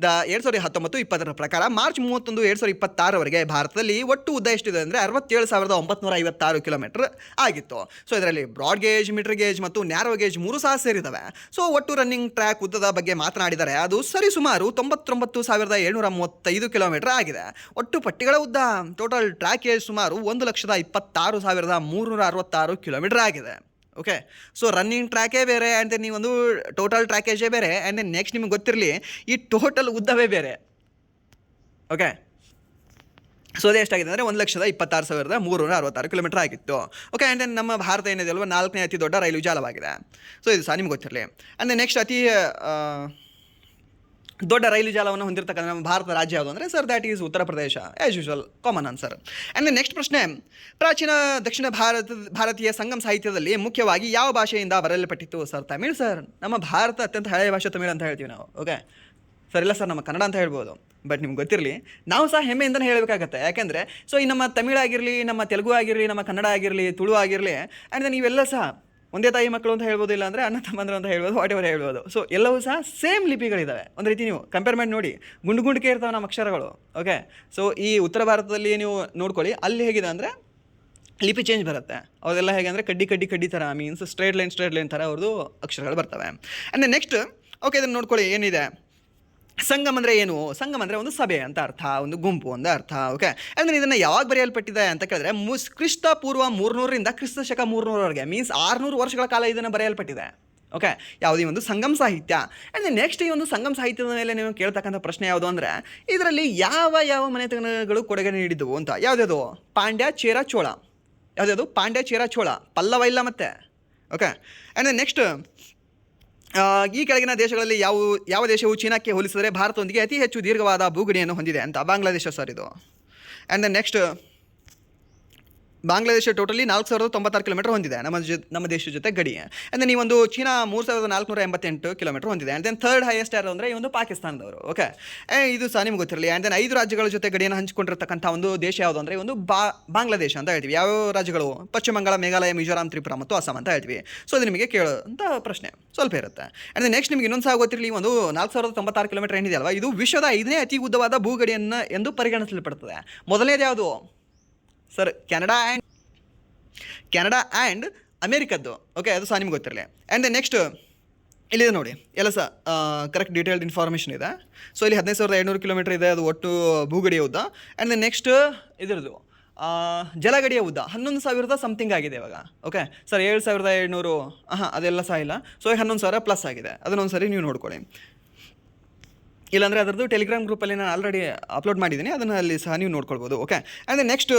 2019-20 ಪ್ರಕಾರ ಮಾರ್ಚ್ 31, 2026 ಭಾರತದಲ್ಲಿ ಒಟ್ಟು ಉದ್ದ ಎಷ್ಟಿದೆ ಅಂದರೆ 67,956 ಕಿಲೋಮೀಟರ್ ಆಗಿತ್ತು. ಸೊ ಇದರಲ್ಲಿ ಬ್ರಾಡ್ ಗೇಜ್, ಮೀಟರ್ ಗೇಜ್ ಮತ್ತು ನ್ಯಾರೋ ಗೇಜ್ 3 ಸಹ ಸೇರಿದ್ದಾವೆ. ಸೊ ಒಟ್ಟು ರನ್ನಿಂಗ್ ಟ್ರ್ಯಾಕ್ ಉದ್ದದ ಬಗ್ಗೆ ಮಾತನಾಡಿದರೆ ಅದು ಸರಿಸುಮಾರು 99,735 ಕಿಲೋಮೀಟರ್ ಆಗಿದೆ. ಒಟ್ಟು ಪಟ್ಟಿಗಳ ಉದ್ದ ಟೋಟಲ್ ಟ್ರ್ಯಾಕ್ ಗೇಜ್ ಸುಮಾರು 1,26,366 ಕಿಲೋಮೀಟರ್ ಆಗಿದೆ. ಓಕೆ, ಸೊ ರನ್ನಿಂಗ್ ಟ್ರ್ಯಾಕೇ ಬೇರೆ, ಆ್ಯಂಡ್ ದೆನ್ ನೀವೊಂದು ಟೋಟಲ್ ಟ್ರ್ಯಾಕೇಜೇ ಬೇರೆ, ಆ್ಯಂಡ್ ದೆನ್ ನೆಕ್ಸ್ಟ್ ನಿಮ್ಗೆ ಗೊತ್ತಿರಲಿ ಈ ಟೋಟಲ್ ಉದ್ದವೇ ಬೇರೆ. ಓಕೆ, ಸೊ ಅದೇ ಎಷ್ಟಾಗಿದೆ ಅಂದರೆ 1,26,366 ಕಿಲೋಮೀಟರ್ ಆಗಿತ್ತು. ಓಕೆ, ಆ್ಯಂಡ್ ದೆನ್ ನಮ್ಮ ಭಾರತ ಏನಿದೆ ಅಲ್ವ 4ನೇ ಅತಿ ದೊಡ್ಡ ರೈಲು ಜಾಲವಾಗಿದೆ. ಸೊ ಇದು ಸಹ ನಿಮ್ಗೆ ಗೊತ್ತಿರಲಿ. ಆ್ಯಂಡ್ ದೆನ್ ನೆಕ್ಸ್ಟ್ ಅತಿ ದೊಡ್ಡ ರೈಲು ಜಾಲವನ್ನು ಹೊಂದಿರತಕ್ಕಂಥ ನಮ್ಮ ಭಾರತ ರಾಜ್ಯ ಯಾವುದು ಅಂದರೆ sir that is Uttar Pradesh. As usual common answer. And next ಪ್ರಶ್ನೆ, ಪ್ರಾಚೀನ ದಕ್ಷಿಣ ಭಾರತೀಯ ಸಂಗಮ ಸಾಹಿತ್ಯದಲ್ಲಿ ಮುಖ್ಯವಾಗಿ ಯಾವ ಭಾಷೆಯಿಂದ ಬರೆಯಲ್ಪಟ್ಟಿತ್ತು? Sir Tamil sir. ನಮ್ಮ ಭಾರತ ಅತ್ಯಂತ ಹಳೆಯ ಭಾಷೆ ತಮಿಳು ಅಂತ ಹೇಳ್ತೀವಿ ನಾವು. ಓಕೆ ಸರ್, ಇಲ್ಲ ಸರ್ ನಮ್ಮ ಕನ್ನಡ ಅಂತ ಹೇಳ್ಬೋದು. ಬಟ್ ನಿಮ್ಗೆ ಗೊತ್ತಿರಲಿ, ನಾವು ಸಹ ಹೆಮ್ಮೆಯಿಂದಲೇ ಹೇಳಬೇಕಾಗತ್ತೆ. ಯಾಕೆಂದರೆ ಸೊ ಈ ನಮ್ಮ ತಮಿಳಾಗಿರಲಿ, ನಮ್ಮ ತೆಲುಗು ಆಗಿರಲಿ, ನಮ್ಮ ಕನ್ನಡ ಆಗಿರಲಿ, ತುಳು ಆಗಿರಲಿ, ಆ್ಯಂಡ್ ದೆನ್ ಇವೆಲ್ಲ ಸಹ ಒಂದೇ ತಾಯಿ ಮಕ್ಕಳು ಅಂತ ಹೇಳ್ಬೋದು, ಇಲ್ಲ ಅಂದರೆ ಅಣ್ಣ ತಮ್ಮಂದರು ಅಂತ ಹೇಳ್ಬೋದು, ವಾಟ್ ಎವರ್ ಹೇಳ್ಬೋದು. ಸೊ ಎಲ್ಲವೂ ಸಹ ಸೇಮ್ ಲಿಪಿಗಳಿದ್ದಾವೆ. ಒಂದು ರೀತಿ ನೀವು ಕಂಪೇರ್ ಮಾಡಿ ನೋಡಿ, ಗುಂಡಿಗೆ ಇರ್ತಾವೆ ನಮ್ಮ ಅಕ್ಷರಗಳು. ಓಕೆ, ಸೊ ಈ ಉತ್ತರ ಭಾರತದಲ್ಲಿ ನೀವು ನೋಡ್ಕೊಳ್ಳಿ, ಅಲ್ಲಿ ಹೇಗಿದೆ ಅಂದರೆ ಲಿಪಿ ಚೇಂಜ್ ಬರುತ್ತೆ. ಅವೆಲ್ಲ ಹೇಗೆ ಅಂದರೆ ಕಡ್ಡಿ ಥರ, ಮೀನ್ಸ್ ಸ್ಟ್ರೇಟ್ ಲೈನ್ ಥರ ಅವ್ರದ್ದು ಅಕ್ಷರಗಳು ಬರ್ತವೆ. ಆ್ಯಂಡ್ ನೆಕ್ಸ್ಟ್ ಓಕೆ, ಇದನ್ನು ನೋಡ್ಕೊಳ್ಳಿ ಏನಿದೆ. ಸಂಗಮ್ ಅಂದರೆ ಏನು? ಸಂಗಮ್ ಅಂದರೆ ಒಂದು ಸಭೆ ಅಂತ ಅರ್ಥ, ಒಂದು ಗುಂಪು ಅಂತ ಅರ್ಥ. ಓಕೆ, ಅಂದರೆ ಇದನ್ನು ಯಾವಾಗ ಬರೆಯಲ್ಪಟ್ಟಿದೆ ಅಂತ ಕೇಳಿದ್ರೆ ಕ್ರಿಸ್ತ ಪೂರ್ವ 300ರಿಂದ ಕ್ರಿಸ್ತ ಶಕ 300ವರೆಗೆ, ಮೀನ್ಸ್ 600 ವರ್ಷಗಳ ಕಾಲ ಇದನ್ನು ಬರೆಯಲ್ಪಟ್ಟಿದೆ. ಓಕೆ, ಯಾವುದೇ ಒಂದು ಸಂಗಮ್ ಸಾಹಿತ್ಯ. ಆ್ಯಂಡ್ ನೆಕ್ಸ್ಟ್ ಈ ಒಂದು ಸಂಗಮ್ ಸಾಹಿತ್ಯದ ಮೇಲೆ ನೀವು ಕೇಳ್ತಕ್ಕಂಥ ಪ್ರಶ್ನೆ ಯಾವುದು ಅಂದರೆ ಇದರಲ್ಲಿ ಯಾವ ಮನೆತನಗಳು ಕೊಡುಗೆ ನೀಡಿದ್ದವು ಅಂತ. ಯಾವುದ್ಯಾವುದು? ಪಾಂಡ್ಯ, ಚೇರ, ಚೋಳ. ಯಾವುದ್ಯಾವುದು? ಪಾಂಡ್ಯ, ಚೇರ, ಚೋಳ, ಪಲ್ಲವ ಇಲ್ಲ ಮತ್ತೆ. ಓಕೆ, ಆ್ಯಂಡ್ ನೆಕ್ಸ್ಟ್ ಈ ಕೆಳಗಿನ ದೇಶಗಳಲ್ಲಿ ಯಾವ ದೇಶವು ಚೀನಾಕ್ಕೆ ಹೋಲಿಸಿದರೆ ಭಾರತದೊಂದಿಗೆ ಅತಿ ಹೆಚ್ಚು ದೀರ್ಘವಾದ ಭೂಗಡಿಯನ್ನು ಹೊಂದಿದೆ ಅಂತ. ಬಾಂಗ್ಲಾದೇಶ ಸರ್ ಇದು. And then next Bangladesh totally 4,096 kilometer ಹೊಂದಿದೆ ನಮ್ಮ ದೇಶದ ಜೊತೆ ಗಡಿ. ಅಂದರೆ ನೀವೊಂದು ಚೀನಾ 3,488 ಕಿಲೋಮೀಟರ್ ಹೊಂದಿದೆ. ಆ್ಯಂಡ್ ದೆನ್ ಥರ್ಡ್ ಹೈಯೆಸ್ಟ್ ಯಾರು ಅಂದರೆ ಈ ಒಂದು ಪಾಕಿಸ್ತಾನದವರು. ಓಕೆ, ಇದು ಸಹ ನಿಮ್ಗೆ ಗೊತ್ತಿರಲಿ. ಆ್ಯಂಡ್ ದೆನ್ 5 ರಾಜ್ಯಗಳ ಜೊತೆ ಗಡಿಯನ್ನು ಹಂಚಿಕೊಂಡಿರ್ತಕ್ಕಂಥ ಒಂದು ದೇಶ ಯಾವುದು ಅಂದರೆ ಒಂದು ಬಾಂಗ್ಲಾದೇಶ ಅಂತ ಹೇಳ್ತೀವಿ. ಯಾವ ರಾಜ್ಯಗಳು? ಪಶ್ಚಿಮ ಬಂಗಾಳ, ಮೇಘಾಲಯ, ಮಿಜೋರಾಂ, ತ್ರಿಪುರ ಮತ್ತು ಅಸ್ಸಾಂ ಅಂತ ಹೇಳ್ತೀವಿ. ಸೊ ಅದು ನಿಮಗೆ ಕೇಳೋಂಥ ಪ್ರಶ್ನೆ ಸ್ವಲ್ಪ ಇರುತ್ತೆ. ಆ್ಯಂಡ್ ದೆನ್ ನೆಕ್ಸ್ಟ್ ನಿಮಗೆ ಇನ್ನೊಂದು ಸಹ ಗೊತ್ತಿರಲಿ, ಒಂದು 4,096 ಕಿಲೋಮೀಟರ್ ಏನಿದೆ ಅಲ್ವಾ, ಇದು ವಿಶ್ವದ 5ನೇ ಅತಿ ಉದ್ದವಾದ ಭೂಗಡಿಯನ್ನು ಎಂದು ಪರಿಗಣಿಸಲ್ಪಡ್ತದೆ. ಮೊದಲನೇದು ಯಾವುದು ಸರ್? ಕೆನಡಾ ಆ್ಯಂಡ್ ಅಮೇರಿಕದ್ದು. ಓಕೆ, ಅದು ಸಹ ನಿಮ್ಗೆ ಗೊತ್ತಿರಲಿ. ಆ್ಯಂಡ್ ದೆನ್ ನೆಕ್ಸ್ಟ್ ಇಲ್ಲಿದೆ ನೋಡಿ, ಎಲ್ಲ ಸಹ ಕರೆಕ್ಟ್ ಡೀಟೇಲ್ಡ್ ಇನ್ಫಾರ್ಮೇಷನ್ ಇದೆ. ಸೊ ಇಲ್ಲಿ 15,700 ಕಿಲೋಮೀಟರ್ ಇದೆ, ಅದು ಒಟ್ಟು ಭೂಗಡಿಯ ಉದ್ದ. ಆ್ಯಂಡ್ ದೆನ್ ನೆಕ್ಸ್ಟ್ ಇದರದ್ದು ಜಲಗಡಿಯ ಉದ್ದ 11,000 ಸಮಥಿಂಗ್ ಆಗಿದೆ ಇವಾಗ. ಓಕೆ ಸರ್, 7,700 ಅದೆಲ್ಲ ಸಹ ಇಲ್ಲ. ಸೊ 11,000 ಪ್ಲಸ್ ಆಗಿದೆ. ಅದನ್ನೊಂದು ಸರಿ ನೀವು ನೋಡ್ಕೊಳ್ಳಿ. ಇಲ್ಲಾಂದರೆ ಅದರದ್ದು ಟೆಲಿಗ್ರಾಮ್ ಗ್ರೂಪಲ್ಲಿ ನಾನು ಆಲ್ರೆಡಿ ಅಪ್ಲೋಡ್ ಮಾಡಿದ್ದೀನಿ, ಅದನ್ನು ಅಲ್ಲಿ ಸಹ ನೀವು ನೋಡ್ಕೊಳ್ಬೋದು. ಓಕೆ, ಆ್ಯಂಡ್ ದೆನ್ ನೆಕ್ಸ್ಟ್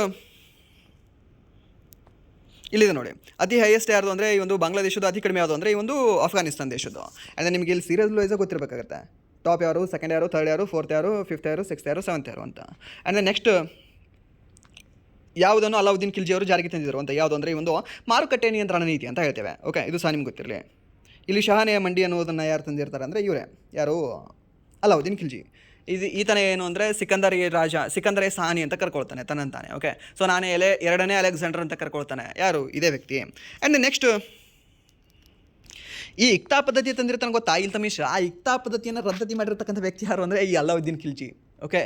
ಇಲ್ಲಿದೆ ನೋಡಿ, ಅತಿ ಹೈಯೆಸ್ಟ್ ಯಾವುದು ಅಂದರೆ ಈ ಒಂದು ಬಾಂಗ್ಲಾದೇಶದ್ದು, ಅತಿ ಕಡಿಮೆ ಯಾವುದು ಅಂದರೆ ಈ ಒಂದು ಅಫ್ಘಾನಿಸ್ತಾನ ದೇಶದ್ದು. ಅಂದರೆ ನಿಮಗೆ ಇಲ್ಲಿ ಸೀರಿಯಲ್ ವೈಸಾಗಿ ಗೊತ್ತಿರಬೇಕಾಗುತ್ತೆ. ಟಾಪ್ ಯಾರು, ಸೆಕೆಂಡ್ ಯಾರು, ಥರ್ಡ್ ಯಾರು, ಫೋರ್ತ್ ಯಾರು, ಫಿಫ್ತ್ ಯಾರು, ಸಿಕ್ಸ್ತ್ ಯಾರು, ಸೆವೆಂತ್ ಯಾರು ಅಂತ. ಆ್ಯಂಡ್ ದೆನ್ ನೆಕ್ಸ್ಟ್ ಯಾವುದನ್ನು ಅಲಾವುದ್ದೀನ್ ಖಿಲ್ಜಿ ಅವರು ಜಾರಿಗೆ ತಂದಿದ್ದರು ಅಂತ. ಯಾವುದು ಅಂದರೆ ಈ ಒಂದು ಮಾರುಕಟ್ಟೆ ನಿಯಂತ್ರಣ ನೀತಿ ಅಂತ ಹೇಳ್ತೇವೆ. ಓಕೆ, ಇದು ಸಹ ನಿಮ್ಗೆ ಗೊತ್ತಿರಲಿ. ಇಲ್ಲಿ ಶಹಾನೆಯ ಮಂಡಿ ಅನ್ನೋದನ್ನು ಯಾರು ತಂದಿರ್ತಾರೆ ಅಂದರೆ ಇವರೇ, ಯಾರು? ಅಲಾವುದ್ದೀನ್ ಖಿಲ್ಜಿ. ಈತನ ಏನು ಅಂದರೆ ಸಿಕಂದರೇ ಸಾನಿ ಅಂತ ಕರ್ಕೊಳ್ತಾನೆ ತನ್ನಂತಾನೆ. ಓಕೆ, ಸೊ ನಾನೇ ಎರಡನೇ ಅಲೆಕ್ಸಾಂಡರ್ ಅಂತ ಕರ್ಕೊಳ್ತಾನೆ. ಯಾರು? ಇದೇ ವ್ಯಕ್ತಿ. ಆ್ಯಂಡ್ ನೆಕ್ಸ್ಟ್ ಈ ಇಕ್ತಾ ಪದ್ಧತಿ ತಂದಿರ್ತಾನೆ ಗೊತ್ತಾ ಇಲ್ತಮಿಶ್. ಆ ಇಕ್ತಾ ಪದ್ಧತಿಯನ್ನು ರದ್ದತಿ ಮಾಡಿರ್ತಕ್ಕಂಥ ವ್ಯಕ್ತಿ ಯಾರು ಅಂದರೆ ಈ ಅಲಾವುದ್ದೀನ್ ಖಿಲ್ಜಿ. ಓಕೆ,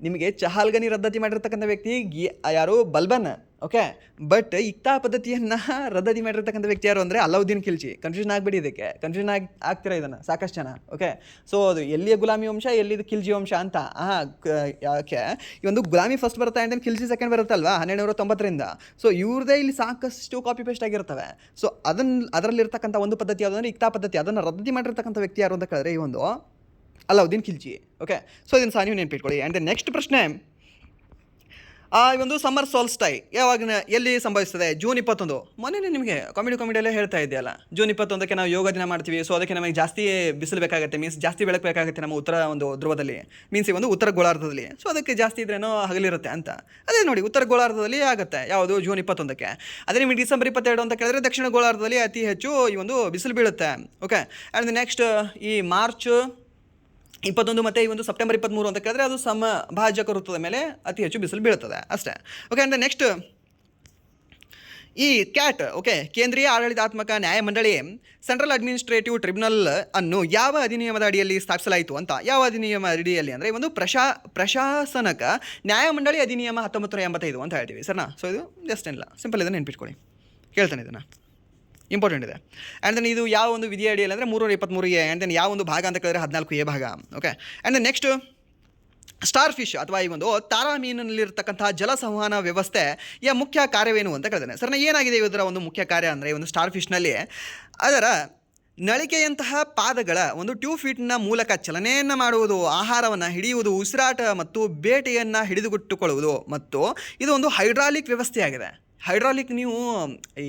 ನಿಮಗೆ ಚಹಾಲ್ಗನಿ ರದ್ದತಿ ಮಾಡಿರ್ತಕ್ಕಂಥ ವ್ಯಕ್ತಿ ಯಾರು? ಬಲ್ಬನ್. ಓಕೆ, ಬಟ್ ಇಕ್ತಾ ಪದ್ಧತಿಯನ್ನು ರದ್ದತಿ ಮಾಡಿರ್ತಕ್ಕಂಥ ವ್ಯಕ್ತಿ ಯಾರು ಅಂದರೆ ಅಲಾವುದ್ದೀನ್ ಖಿಲ್ಜಿ. ಕನ್ಫ್ಯೂಷನ್ ಆಗಬೇಡಿ, ಇದಕ್ಕೆ ಕನ್ಫ್ಯೂಷನ್ ಆಗ್ತಿರ ಇದನ್ನು ಸಾಕಷ್ಟು ಜನ. ಓಕೆ, ಸೊ ಅದು ಎಲ್ಲಿಯ ಗುಲಾಮಿ ವಂಶ, ಎಲ್ಲಿದು ಖಿಲ್ಜಿ ವಂಶ ಅಂತ. ಯಾಕೆ ಈ ಒಂದು ಗುಲಾಮಿ ಫಸ್ಟ್ ಬರುತ್ತೆ, ಆ್ಯಂಡ್ ದೆನ್ ಖಿಲ್ಜಿ ಸೆಕೆಂಡ್ ಬರುತ್ತಲ್ವಾ 1290ರಿಂದ. ಸೊ ಇವ್ರದೇ ಇಲ್ಲಿ ಸಾಕಷ್ಟು ಕಾಪಿ ಪೇಸ್ಟ್ ಆಗಿರ್ತವೆ. ಸೊ ಅದರಲ್ಲಿರ್ತಕ್ಕಂಥ ಒಂದು ಪದ್ಧತಿ ಯಾವುದು ಅಂದರೆ ಇಕ್ತಾ ಪದ್ಧತಿ. ಅದನ್ನು ರದ್ದತಿ ಮಾಡಿರ್ತಕ್ಕಂಥ ವ್ಯಕ್ತಿ ಯಾರು ಅಂತ ಕೇಳಿದ್ರೆ ಈ ಒಂದು ಅಲಾವುದ್ದೀನ್ ಖಿಲ್ಜಿ. ಓಕೆ, ಸೊ ಇದನ್ನು ಸಹ ನೀವು ನೆನಪಿಟ್ಕೊಳ್ಳಿ. ಆ್ಯಂಡ್ ದೆನ್ ನೆಕ್ಸ್ಟ್ ಪ್ರಶ್ನೆ, ಈ ಒಂದು ಸಮ್ಮರ್ ಸೋಲ್ಸ್ಟೈ ಯಾವಾಗ ಎಲ್ಲಿ ಸಂಭವಿಸ್ತದೆ ಜೂನ್ 21. ಮೊನ್ನೆ ನಿಮಗೆ ಕಾಮಿಡಿಯಲ್ಲೇ ಹೇಳ್ತಾ ಇದೆಯಲ್ಲ, ಜೂನ್ 21ಕ್ಕೆ ನಾವು ಯೋಗ ದಿನ ಮಾಡ್ತೀವಿ. ಸೊ ಅದಕ್ಕೆ ನಮಗೆ ಜಾಸ್ತಿ ಬಿಸಿಲು ಬೇಕಾಗುತ್ತೆ, ಮೀನ್ಸ್ ಜಾಸ್ತಿ ಬೆಳಕು ಬೇಕಾಗುತ್ತೆ ನಮ್ಮ ಉತ್ತರ ಒಂದು ಧ್ರುವದಲ್ಲಿ, ಮೀನ್ಸ್ ಈ ಒಂದು ಉತ್ತರ ಗೋಳಾರ್ಧದಲ್ಲಿ. ಸೊ ಅದಕ್ಕೆ ಜಾಸ್ತಿ ಇದ್ರೇನೋ ಹಗಲಿರುತ್ತೆ ಅಂತ. ಅದೇ ನೋಡಿ, ಉತ್ತರ ಗೋಳಾರ್ಧದಲ್ಲಿ ಆಗುತ್ತೆ ಯಾವುದು ಜೂನ್ 21ಕ್ಕೆ. ಅದೇ ನಿಮಗೆ ಡಿಸೆಂಬರ್ 22 ಅಂತ ಕೇಳಿದ್ರೆ ದಕ್ಷಿಣ ಗೋಳಾರ್ಧದಲ್ಲಿ ಅತಿ ಹೆಚ್ಚು ಈ ಒಂದು ಬಿಸಿಲು ಬೀಳುತ್ತೆ. ಓಕೆ, ಆ್ಯಂಡ್ ನೆಕ್ಸ್ಟ್ ಈ ಮಾರ್ಚ್ 21 ಮತ್ತು ಈ ಒಂದು ಸೆಪ್ಟೆಂಬರ್ 23 ಅಂತ ಕೇಳಿದ್ರೆ ಅದು ಸಮಭಾಜಕ ವೃತ್ತದ ಮೇಲೆ ಅತಿ ಹೆಚ್ಚು ಬಿಸಿಲು ಬೀಳುತ್ತದೆ ಅಷ್ಟೇ. ಓಕೆ, ಆ್ಯಂಡ್ ನೆಕ್ಸ್ಟ್ ಈ ಕ್ಯಾಟ್, ಓಕೆ, ಕೇಂದ್ರೀಯ ಆಡಳಿತಾತ್ಮಕ ನ್ಯಾಯಮಂಡಳಿ, ಸೆಂಟ್ರಲ್ ಅಡ್ಮಿನಿಸ್ಟ್ರೇಟಿವ್ ಟ್ರಿಬ್ಯುನಲ್ ಅನ್ನು ಯಾವ ಅಧಿನಿಯಮದ ಅಡಿಯಲ್ಲಿ ಸ್ಥಾಪಿಸಲಾಯಿತು ಅಂತ. ಯಾವ ಅಧಿನಿಯಮ ಅಡಿಯಲ್ಲಿ ಅಂದರೆ ಒಂದು ಪ್ರಶಾಸನಕ ನ್ಯಾಯಮಂಡಳಿ ಅಧಿನಿಯಮ 1985 ಅಂತ ಹೇಳ್ತೀವಿ ಸರ್ನಾ. ಸೊ ಇದು ಜಸ್ಟ್ ಏನಿಲ್ಲ, ಸಿಂಪಲ್ ಇದನ್ನು ನೆನ್ಪಿಟ್ಕೊಳ್ಳಿ, ಕೇಳ್ತಾನೆ ಇದನ್ನು, ಇಂಪಾರ್ಟೆಂಟ್ ಇದೆ. ಆ್ಯಂಡ್ ದೆನ್ ಇದು ಯಾವ ಒಂದು ವಿಧಿಯ ಅಡಿಯಲ್ಲಿ ಅಂದರೆ 323A. ಆ್ಯಂಡ್ ದೆನ್ ಯಾವ ಒಂದು ಭಾಗ ಅಂತ ಕೇಳಿದ್ರೆ 14A ಭಾಗ. Okay, and then next starfish ಅಥವಾ ಈ ಒಂದು ತಾರಾ ಮೀನಿನಲ್ಲಿರ್ತಕ್ಕಂಥ ಜಲ ಸಂವಹನ ವ್ಯವಸ್ಥೆಯ ಮುಖ್ಯ ಕಾರ್ಯವೇನು ಅಂತ ಕೇಳಿದ್ದೇನೆ ಸರ್ನ. ಏನಾಗಿದೆ ಇದರ ಒಂದು ಮುಖ್ಯ ಕಾರ್ಯ ಅಂದರೆ, ಒಂದು ಸ್ಟಾರ್ ಫಿಶ್ನಲ್ಲಿ ಅದರ ನಳಿಕೆಯಂತಹ ಪಾದಗಳ ಒಂದು 2 ಫೀಟ್ನ ಮೂಲಕ ಚಲನೆಯನ್ನು ಮಾಡುವುದು, ಆಹಾರವನ್ನು ಹಿಡಿಯುವುದು, ಉಸಿರಾಟ ಮತ್ತು ಬೇಟೆಯನ್ನು ಹಿಡಿದುಕೊಟ್ಟುಕೊಳ್ಳುವುದು. ಮತ್ತು ಇದು ಒಂದು ಹೈಡ್ರಾಲಿಕ್ ವ್ಯವಸ್ಥೆಯಾಗಿದೆ. ಹೈಡ್ರಾಲಿಕ್ ನೀವು ಈ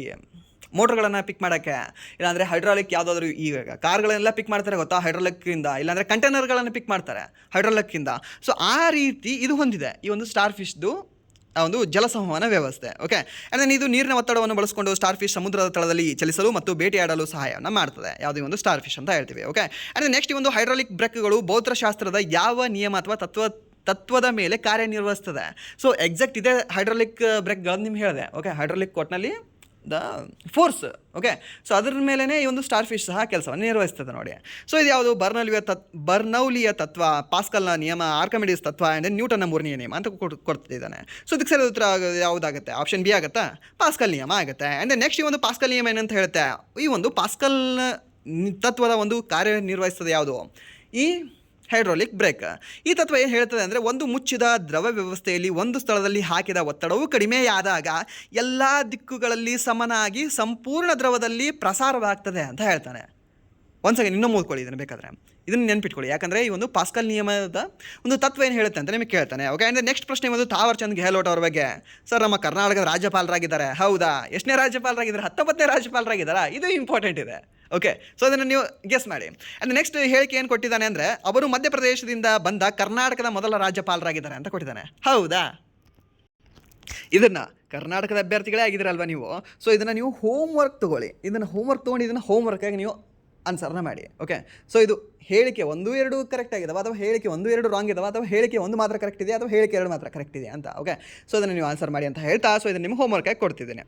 ಮೋಟ್ರ್ಗಳನ್ನು ಪಿಕ್ ಮಾಡೋಕ್ಕೆ, ಇಲ್ಲಾಂದರೆ ಹೈಡ್ರಾಲಿಕ್ ಯಾವುದಾದ್ರೂ ಈಗ ಕಾರ್ಗಳೆಲ್ಲ ಪಿಕ್ ಮಾಡ್ತಾರೆ ಗೊತ್ತಾ ಹೈಡ್ರಾಲಿಕ್ಕಿಂದ, ಇಲ್ಲಾಂದರೆ ಕಂಟೈನರ್ಗಳನ್ನು ಪಿಕ್ ಮಾಡ್ತಾರೆ ಹೈಡ್ರಾಲಿಕ್ಕಿಂದ. ಸೊ ಆ ರೀತಿ ಇದು ಹೊಂದಿದೆ ಈ ಒಂದು ಸ್ಟಾರ್ ಫಿಶ್ದು ಒಂದು ಜಲಸಂವಹನ ವ್ಯವಸ್ಥೆ. ಓಕೆ, ಆ್ಯಂಡ್ ದೆನ್ ಇದು ನೀರಿನ ಒತ್ತಡವನ್ನು ಬಳಸಿಕೊಂಡು ಸ್ಟಾರ್ ಫಿಶ್ ಸಮುದ್ರದ ತಳದಲ್ಲಿ ಚಲಿಸಲು ಮತ್ತು ಬೇಟೆಯಾಡಲು ಸಹಾಯವನ್ನು ಮಾಡ್ತದೆ. ಯಾವುದೇ ಒಂದು ಸ್ಟಾರ್ ಫಿಶ್ ಅಂತ ಹೇಳ್ತೀವಿ. ಓಕೆ, ಆ್ಯಂಡ್ ನೆಕ್ಸ್ಟ್ ಈ ಒಂದು ಹೈಡ್ರಾಲಿಕ್ ಬ್ರೇಕ್ಗಳು ಭೌತಶಾಸ್ತ್ರದ ಯಾವ ನಿಯಮ ಅಥವಾ ತತ್ವದ ಮೇಲೆ ಕಾರ್ಯನಿರ್ವಹಿಸ್ತದೆ. ಸೊ ಎಕ್ಸಾಕ್ಟ್ ಇದೆ ಹೈಡ್ರಾಲಿಕ್ ಬ್ರೇಕ್ಗಳನ್ನು ನಿಮ್ಗೆ ಹೇಳಿದೆ. ಓಕೆ, ಹೈಡ್ರಾಲಿಕ್ ಕೋಟ್ನಲ್ಲಿ ದ ಫೋರ್ಸ್. ಓಕೆ, ಸೊ ಅದ್ರ ಮೇಲೇ ಈ ಒಂದು ಸ್ಟಾರ್ ಫಿಶ್ ಸಹ ಕೆಲಸವನ್ನು ನಿರ್ವಹಿಸ್ತದೆ ನೋಡಿ. ಸೊ ಇದು ಯಾವುದು ಬರ್ನೌಲಿಯ ತತ್ವ, ಪಾಸ್ಕಲ್ನ ನಿಯಮ, ಆರ್ಕಿಮಿಡೀಸ್ ತತ್ವ, ಆ್ಯಂಡ್ ನ್ಯೂಟನ್ನ 3ನೇ ನಿಯಮ ಅಂತ ಕೊಡ್ತಿದ್ದಾನೆ. ಸೊ ಇದಕ್ಕೆ ಸರಿ ಉತ್ತರ ಯಾವುದಾಗುತ್ತೆ? ಆಪ್ಷನ್ ಬಿ ಆಗುತ್ತಾ, ಪಾಸ್ಕಲ್ ನಿಯಮ ಆಗುತ್ತೆ. ಆ್ಯಂಡ್ ನೆಕ್ಸ್ಟ್ ಈ ಒಂದು ಪಾಸ್ಕಲ್ ನಿಯಮ ಏನಂತ ಹೇಳುತ್ತೆ, ಈ ಒಂದು ಪಾಸ್ಕಲ್ ತತ್ವದ ಒಂದು ಕಾರ್ಯನಿರ್ವಹಿಸ್ತದೆ ಯಾವುದು, ಈ ಹೈಡ್ರಾಲಿಕ್ ಬ್ರೇಕ್. ಈ ತತ್ವ ಏನು ಹೇಳ್ತದೆ ಅಂದರೆ, ಒಂದು ಮುಚ್ಚಿದ ದ್ರವ ವ್ಯವಸ್ಥೆಯಲ್ಲಿ ಒಂದು ಸ್ಥಳದಲ್ಲಿ ಹಾಕಿದ ಒತ್ತಡವು ಕಡಿಮೆಯಾದಾಗ ಎಲ್ಲ ದಿಕ್ಕುಗಳಲ್ಲಿ ಸಮನಾಗಿ ಸಂಪೂರ್ಣ ದ್ರವದಲ್ಲಿ ಪ್ರಸಾರವಾಗ್ತದೆ ಅಂತ ಹೇಳ್ತಾನೆ. ಒಂದ್ಸಲ ಇನ್ನೂ ಓದ್ಕೊಳ್ಳಿ ಇದನ್ನು ಬೇಕಾದರೆ, ಇದನ್ನು ನೆನ್ಪಿಟ್ಕೊಳ್ಳಿ. ಯಾಕಂದರೆ ಈ ಒಂದು ಪಾಸ್ಕಲ್ ನಿಯಮದ ಒಂದು ತತ್ವ ಏನು ಹೇಳುತ್ತೆ ಅಂತ ನಿಮಗೆ ಕೇಳ್ತಾನೆ. ಓಕೆ, ಅಂದರೆ ನೆಕ್ಸ್ಟ್ ಪ್ರಶ್ನೆ ಒಂದು ತಾವರ್ ಚಂದ್ ಗೆಹ್ಲೋಟ್ ಅವ್ರ ಬಗ್ಗೆ. ಸರ್ ನಮ್ಮ ಕರ್ನಾಟಕದ ರಾಜ್ಯಪಾಲರಾಗಿದ್ದಾರೆ, ಹೌದಾ? ಎಷ್ಟನೇ ರಾಜ್ಯಪಾಲರಾಗಿದ್ದಾರೆ? 19ನೇ ರಾಜ್ಯಪಾಲರಾಗಿದ್ದಾರಾ? ಇದು ಇಂಪಾರ್ಟೆಂಟ್ ಇದೆ. ಓಕೆ, ಸೊ ಅದನ್ನು ನೀವು ಗೆಸ್ ಮಾಡಿ. ಆ್ಯಂಡ್ ನೆಕ್ಸ್ಟ್ ಹೇಳಿಕೆ ಏನು ಕೊಟ್ಟಿದ್ದಾನೆ ಅಂದರೆ, ಅವರು ಮಧ್ಯಪ್ರದೇಶದಿಂದ ಬಂದ ಕರ್ನಾಟಕದ ಮೊದಲ ರಾಜ್ಯಪಾಲರಾಗಿದ್ದಾರೆ ಅಂತ ಕೊಟ್ಟಿದ್ದಾನೆ. ಹೌದಾ? ಇದನ್ನು ಕರ್ನಾಟಕದ ಅಭ್ಯರ್ಥಿಗಳೇ ಆಗಿದ್ದೀರಲ್ವ ನೀವು. ಸೊ ಇದನ್ನು ನೀವು ಹೋಮ್ವರ್ಕ್ ತೊಗೊಳ್ಳಿ. ಇದನ್ನು ಹೋಮ್ವರ್ಕ್ ತೊಗೊಂಡು ಇದನ್ನು ಹೋಮ್ವರ್ಕಾಗಿ ನೀವು ಆನ್ಸರ್ನ ಮಾಡಿ. ಓಕೆ, ಸೊ ಇದು ಹೇಳಿಕೆ 1-2 ಕರೆಕ್ಟ್ ಆಗಿದಾವೆ, ಅಥವಾ ಹೇಳಿಕೆ 1-2 ರಾಂಗ್ ಇದಾವೆ, ಅಥವಾ ಹೇಳಿಕೆ 1 ಮಾತ್ರ ಕರೆಕ್ಟ್ ಇದೆ, ಅಥವಾ ಹೇಳಿಕೆ 2 ಮಾತ್ರ ಕರೆಕ್ಟ್ ಇದೆ ಅಂತ. ಓಕೆ, ಸೊ ಅದನ್ನು ನೀವು ಆನ್ಸರ್ ಮಾಡಿ ಅಂತ ಹೇಳ್ತಾ, ಸೊ ಇದನ್ನು ನಿಮ್ಮ ಹೋಮ್ವರ್ಕಾಗಿ ಕೊಡ್ತಿದ್ದೇನೆ.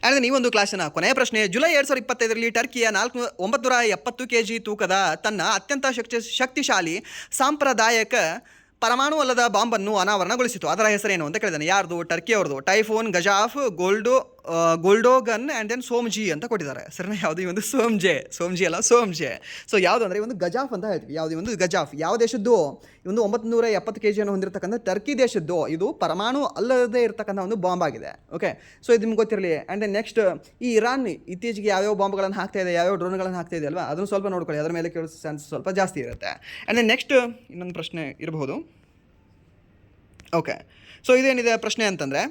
ಆ್ಯಂಡ್ ಈ ಒಂದು ಕ್ಲಾಸಿನ ಕೊನೆಯ ಪ್ರಶ್ನೆ, ಜುಲೈ 2025ರಲ್ಲಿ ಟರ್ಕಿಯ 970 kg ತೂಕದ ತನ್ನ ಅತ್ಯಂತ ಶಕ್ತಿಶಾಲಿ ಸಾಂಪ್ರದಾಯಿಕ ಪರಮಾಣು ಅಲ್ಲದ ಬಾಂಬನ್ನು ಅನಾವರಣಗೊಳಿಸಿತು. ಅದರ ಹೆಸರೇನು ಅಂತ ಕೇಳಿದಾನೆ. ಯಾರ್ದು? ಟರ್ಕಿ ಅವ್ರದ್ದು. ಟೈಫೋನ್, ಗಜಾಫ್, ಗೋಲ್ಡೋಗನ್ ಆ್ಯಂಡ್ ದೆನ್ ಸೋಮ್ಜಿ ಅಂತ ಕೊಟ್ಟಿದ್ದಾರೆ. ಸರಿನಾ? ಯಾವುದು? ಈ ಒಂದು ಸೋಮ್ಜಿ ಅಲ್ಲ, ಸೋಮ್ಜೆ. ಸೊ ಯಾವುದು ಅಂದರೆ ಒಂದು ಗಜಾಫ್ ಅಂತ ಹೇಳ್ತೀವಿ. ಯಾವುದು? ಒಂದು ಗಜಾಫ್ ಯಾವ ದೇಶದ್ದು? ಈ ಒಂದು 970 kg ಹೊಂದಿರತಕ್ಕಂಥ ಟರ್ಕಿ ದೇಶದ್ದು ಇದು ಪರಮಾಣು ಅಲ್ಲದೇ ಇರತಕ್ಕಂಥ ಒಂದು ಬಾಂಬ್ ಆಗಿದೆ. ಓಕೆ, ಸೊ ಇದು ನಿಮ್ಗೆ ಗೊತ್ತಿರಲಿ. ಆ್ಯಂಡ್ ದೆನ್ ನೆಕ್ಸ್ಟ್ ಈ ಇರಾನ್ ಇತ್ತೀಚೆಗೆ ಯಾವ್ಯಾವ ಬಾಂಬ್ಗಳನ್ನು ಹಾಕ್ತಾ ಇದೆ, ಯಾವ್ಯಾವ ಡ್ರೋನ್ಗಳನ್ನು ಹಾಕ್ತಾ ಇದೆ ಅಲ್ವಾ, ಅದನ್ನು ಸ್ವಲ್ಪ ನೋಡ್ಕೊಳ್ಳಿ, ಅದರ ಮೇಲೆ ಕೇಳೋ ಚಾನ್ಸ್ ಸ್ವಲ್ಪ ಜಾಸ್ತಿ ಇರುತ್ತೆ. ಆ್ಯಂಡ್ ದೆನ್ ನೆಕ್ಸ್ಟ್ ಇನ್ನೊಂದು ಪ್ರಶ್ನೆ ಇರಬಹುದು. ಓಕೆ, ಸೊ ಇದೇನಿದೆ ಪ್ರಶ್ನೆ ಅಂತಂದರೆ,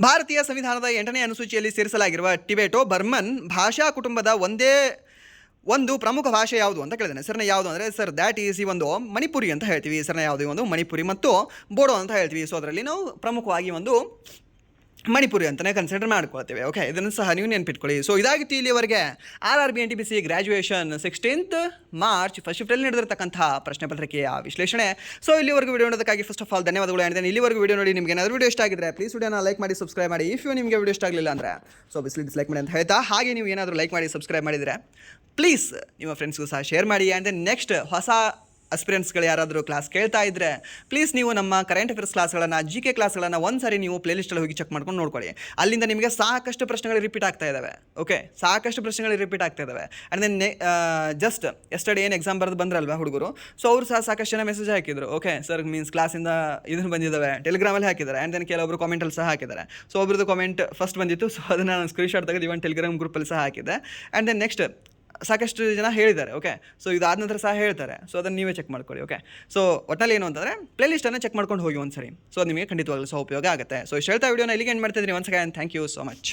ಭಾರತೀಯ ಸಂವಿಧಾನದ 8ನೇ ಅನುಸೂಚಿಯಲ್ಲಿ ಸೇರಿಸಲಾಗಿರುವ ಟಿಬೆಟೋ ಬರ್ಮನ್ ಭಾಷಾ ಕುಟುಂಬದ ಒಂದು ಪ್ರಮುಖ ಭಾಷೆ ಯಾವುದು ಅಂತ ಕೇಳಿದ್ದೇನೆ. ಸರ್ನ ಯಾವುದು ಅಂದರೆ, ಸರ್ ದ್ಯಾಟ್ ಈಸ್ ಈ ಒಂದು ಮಣಿಪುರಿ ಅಂತ ಹೇಳ್ತೀವಿ. ಸರ್ನ ಯಾವುದು? ಒಂದು ಮಣಿಪುರಿ ಮತ್ತು ಬೋಡೋ ಅಂತ ಹೇಳ್ತೀವಿ. ಸೊ ಅದರಲ್ಲಿ ನಾವು ಪ್ರಮುಖವಾಗಿ ಒಂದು ಮಣಿಪುರಿ ಅಂತಲೇ ಕನ್ಸಿಡರ್ ಮಾಡ್ಕೊಳ್ತೇವೆ. ಓಕೆ, ಇದನ್ನು ಸಹ ನೀವು ನೆನ್ಪಿಟ್ಕೊಳ್ಳಿ. ಸೊ ಇದಾಗಿತ್ತು ಇಲ್ಲಿವರೆಗೆ RRB NTPC graduation 16th March first ಶಿಫ್ಟಲ್ಲಿ ನಡೆದಿರತಕ್ಕಂಥ ಪ್ರಶ್ನೆ ಪತ್ರಿಕೆಯ ವಿಶ್ಲೇಷಣೆ. ಸೊ ಇಲ್ಲಿವರೆಗೂ ವಿಡಿಯೋ ನೋಡೋದಕ್ಕಾಗಿ ಫಸ್ಟ್ ಆಫ್ ಆಲ್ ಧನ್ಯವಾದಗಳು. ಆ್ಯಂಡ್ ಇಲ್ಲಿವರೆಗೂ ವಿಡಿಯೋ ನೋಡಿ ನಿಮಗೆ ಏನಾದರೂ ವಿಡಿಯೋ ಇಷ್ಟ ಆಗಿದ್ರೆ ಪ್ಲೀಸ್ ವಿಡಿಯೋನ ಲೈಕ್ ಮಾಡಿ, ಸಬ್ಸ್ಕ್ರೈಬ್ ಮಾಡಿ. ಇಫ್ ನಿಮಗೆ ವಿಡಿಯೋ ಇಷ್ಟ ಆಗಲಿಲ್ಲ ಅಂದರೆ ಸೊ ಡಿಸ್ಲೈಕ್ ಮಾಡಿ ಅಂತ ಹೇಳ್ತಾ, ಹಾಗೆ ನೀವು ಏನಾದರೂ ಲೈಕ್ ಮಾಡಿ ಸಬ್ಸ್ಕ್ರೈಬ್ ಮಾಡಿದರೆ ಪ್ಲೀಸ್ ನಿಮ್ಮ ಫ್ರೆಂಡ್ಸ್ಗೂ ಸಹ ಶೇರ್ ಮಾಡಿ. ಆ್ಯಂಡ್ ದೆನ್ ನೆಕ್ಸ್ಟ್ ಹೊಸ ಅಸ್ಪಿರೆಂಟ್ಸ್ಗಳು ಯಾರಾದರೂ ಕ್ಲಾಸ್ ಕೇಳ್ತಾ ಇದ್ದರೆ ಪ್ಲೀಸ್ ನೀವು ನಮ್ಮ ಕರೆಂಟ್ ಅಫೇರ್ಸ್ ಕ್ಲಾಸ್ಗಳನ್ನು, GK ಕ್ಲಾಸ್ಗಳನ್ನು ಒಂದ್ಸರಿ ನೀವು ಪ್ಲೇಲಿಸ್ಟಲ್ಲಿ ಹೋಗಿ ಚೆಕ್ ಮಾಡ್ಕೊಂಡು ನೋಡ್ಕೊಳ್ಳಿ. ಅಲ್ಲಿಂದ ನಿಮಗೆ ಸಾಕಷ್ಟು ಪ್ರಶ್ನೆಗಳು ರಿಪೀಟ್ ಆಗ್ತಾ ಇದ್ದಾವೆ. ಓಕೆ, ಸಾಕಷ್ಟು ಪ್ರಶ್ನೆಗಳು ರಿಪೀಟ್ ಆಗ್ತಾ ಇದ್ದಾವೆ. ಆ್ಯಂಡ್ ದೆನ್ ಜಸ್ಟ್ ಎಸ್ಟರ್ಡೇ ಏನು ಎಕ್ಸಾಮ್ ಬರೆದು ಬಂದ್ರಲ್ವ ಹುಡುಗರು, ಸೊ ಅವರು ಸಹ ಸಾಕಷ್ಟು ಜನ ಮೆಸೇಜ್ ಹಾಕಿದ್ರು. ಓಕೆ ಸರ್, ಮೀನ್ಸ್ ಕ್ಲಾಸಿಂದ ಇದನ್ನು ಬಂದಿದ್ದಾವೆ, ಟೆಲಿಗ್ರಾಮಲ್ಲಿ ಹಾಕಿದ್ದಾರೆ. ಆ್ಯಂಡ್ ದೆನ್ ಕೆಲವೊಬ್ಬರು ಕಾಮೆಂಟಲ್ಲಿ ಸಹ ಹಾಕಿದ್ದಾರೆ. ಸೊ ಒಬ್ರದ್ದು ಕಾಮೆಂಟ್ ಫಸ್ಟ್ ಬಂದಿತ್ತು, ಸೊ ಅದನ್ನು ನಾನು ಸ್ಕ್ರೀನ್ಶಾಟ್ ತೆಗೆದು ಇವನ್ ಟೆಲಿಗ್ರಾಮ್ ಗ್ರೂಪಲ್ಲಿ ಸಹ ಹಾಕಿದ್ದೆ. ಆ್ಯಂಡ್ ದೆನ್ ನೆಕ್ಸ್ಟ್ ಸಾಕಷ್ಟು ಜನ ಹೇಳಿದ್ದಾರೆ. ಓಕೆ, ಸೊ ಇದಾದ ನಂತರ ಸಹ ಹೇಳ್ತಾರೆ. ಸೊ ಅದನ್ನು ನೀವೇ ಚೆಕ್ ಮಾಡ್ಕೊಳ್ಳಿ. ಓಕೆ, ಸೊ ಒಟ್ಟಲ್ಲಿ ಏನು ಅಂತಂದರೆ ಪ್ಲೇಲಿಸ್ಟನ್ನು ಚೆಕ್ ಮಾಡ್ಕೊಂಡು ಹೋಗಿ ಒಂದ್ಸರಿ. ಸೊ ನಿಮಗೆ ಖಂಡಿತವಾಗ್ಲೂ ಸಹ ಉಪಯೋಗ ಆಗುತ್ತೆ. ಸೊ ಇಷ್ಟು ಹೇಳ್ತಾ ವಿಡಿಯೋನ ಇಲ್ಲಿಗೆ ಎಂಡ್ ಮಾಡ್ತಿದ್ದೀನಿ. Once again thank you so much.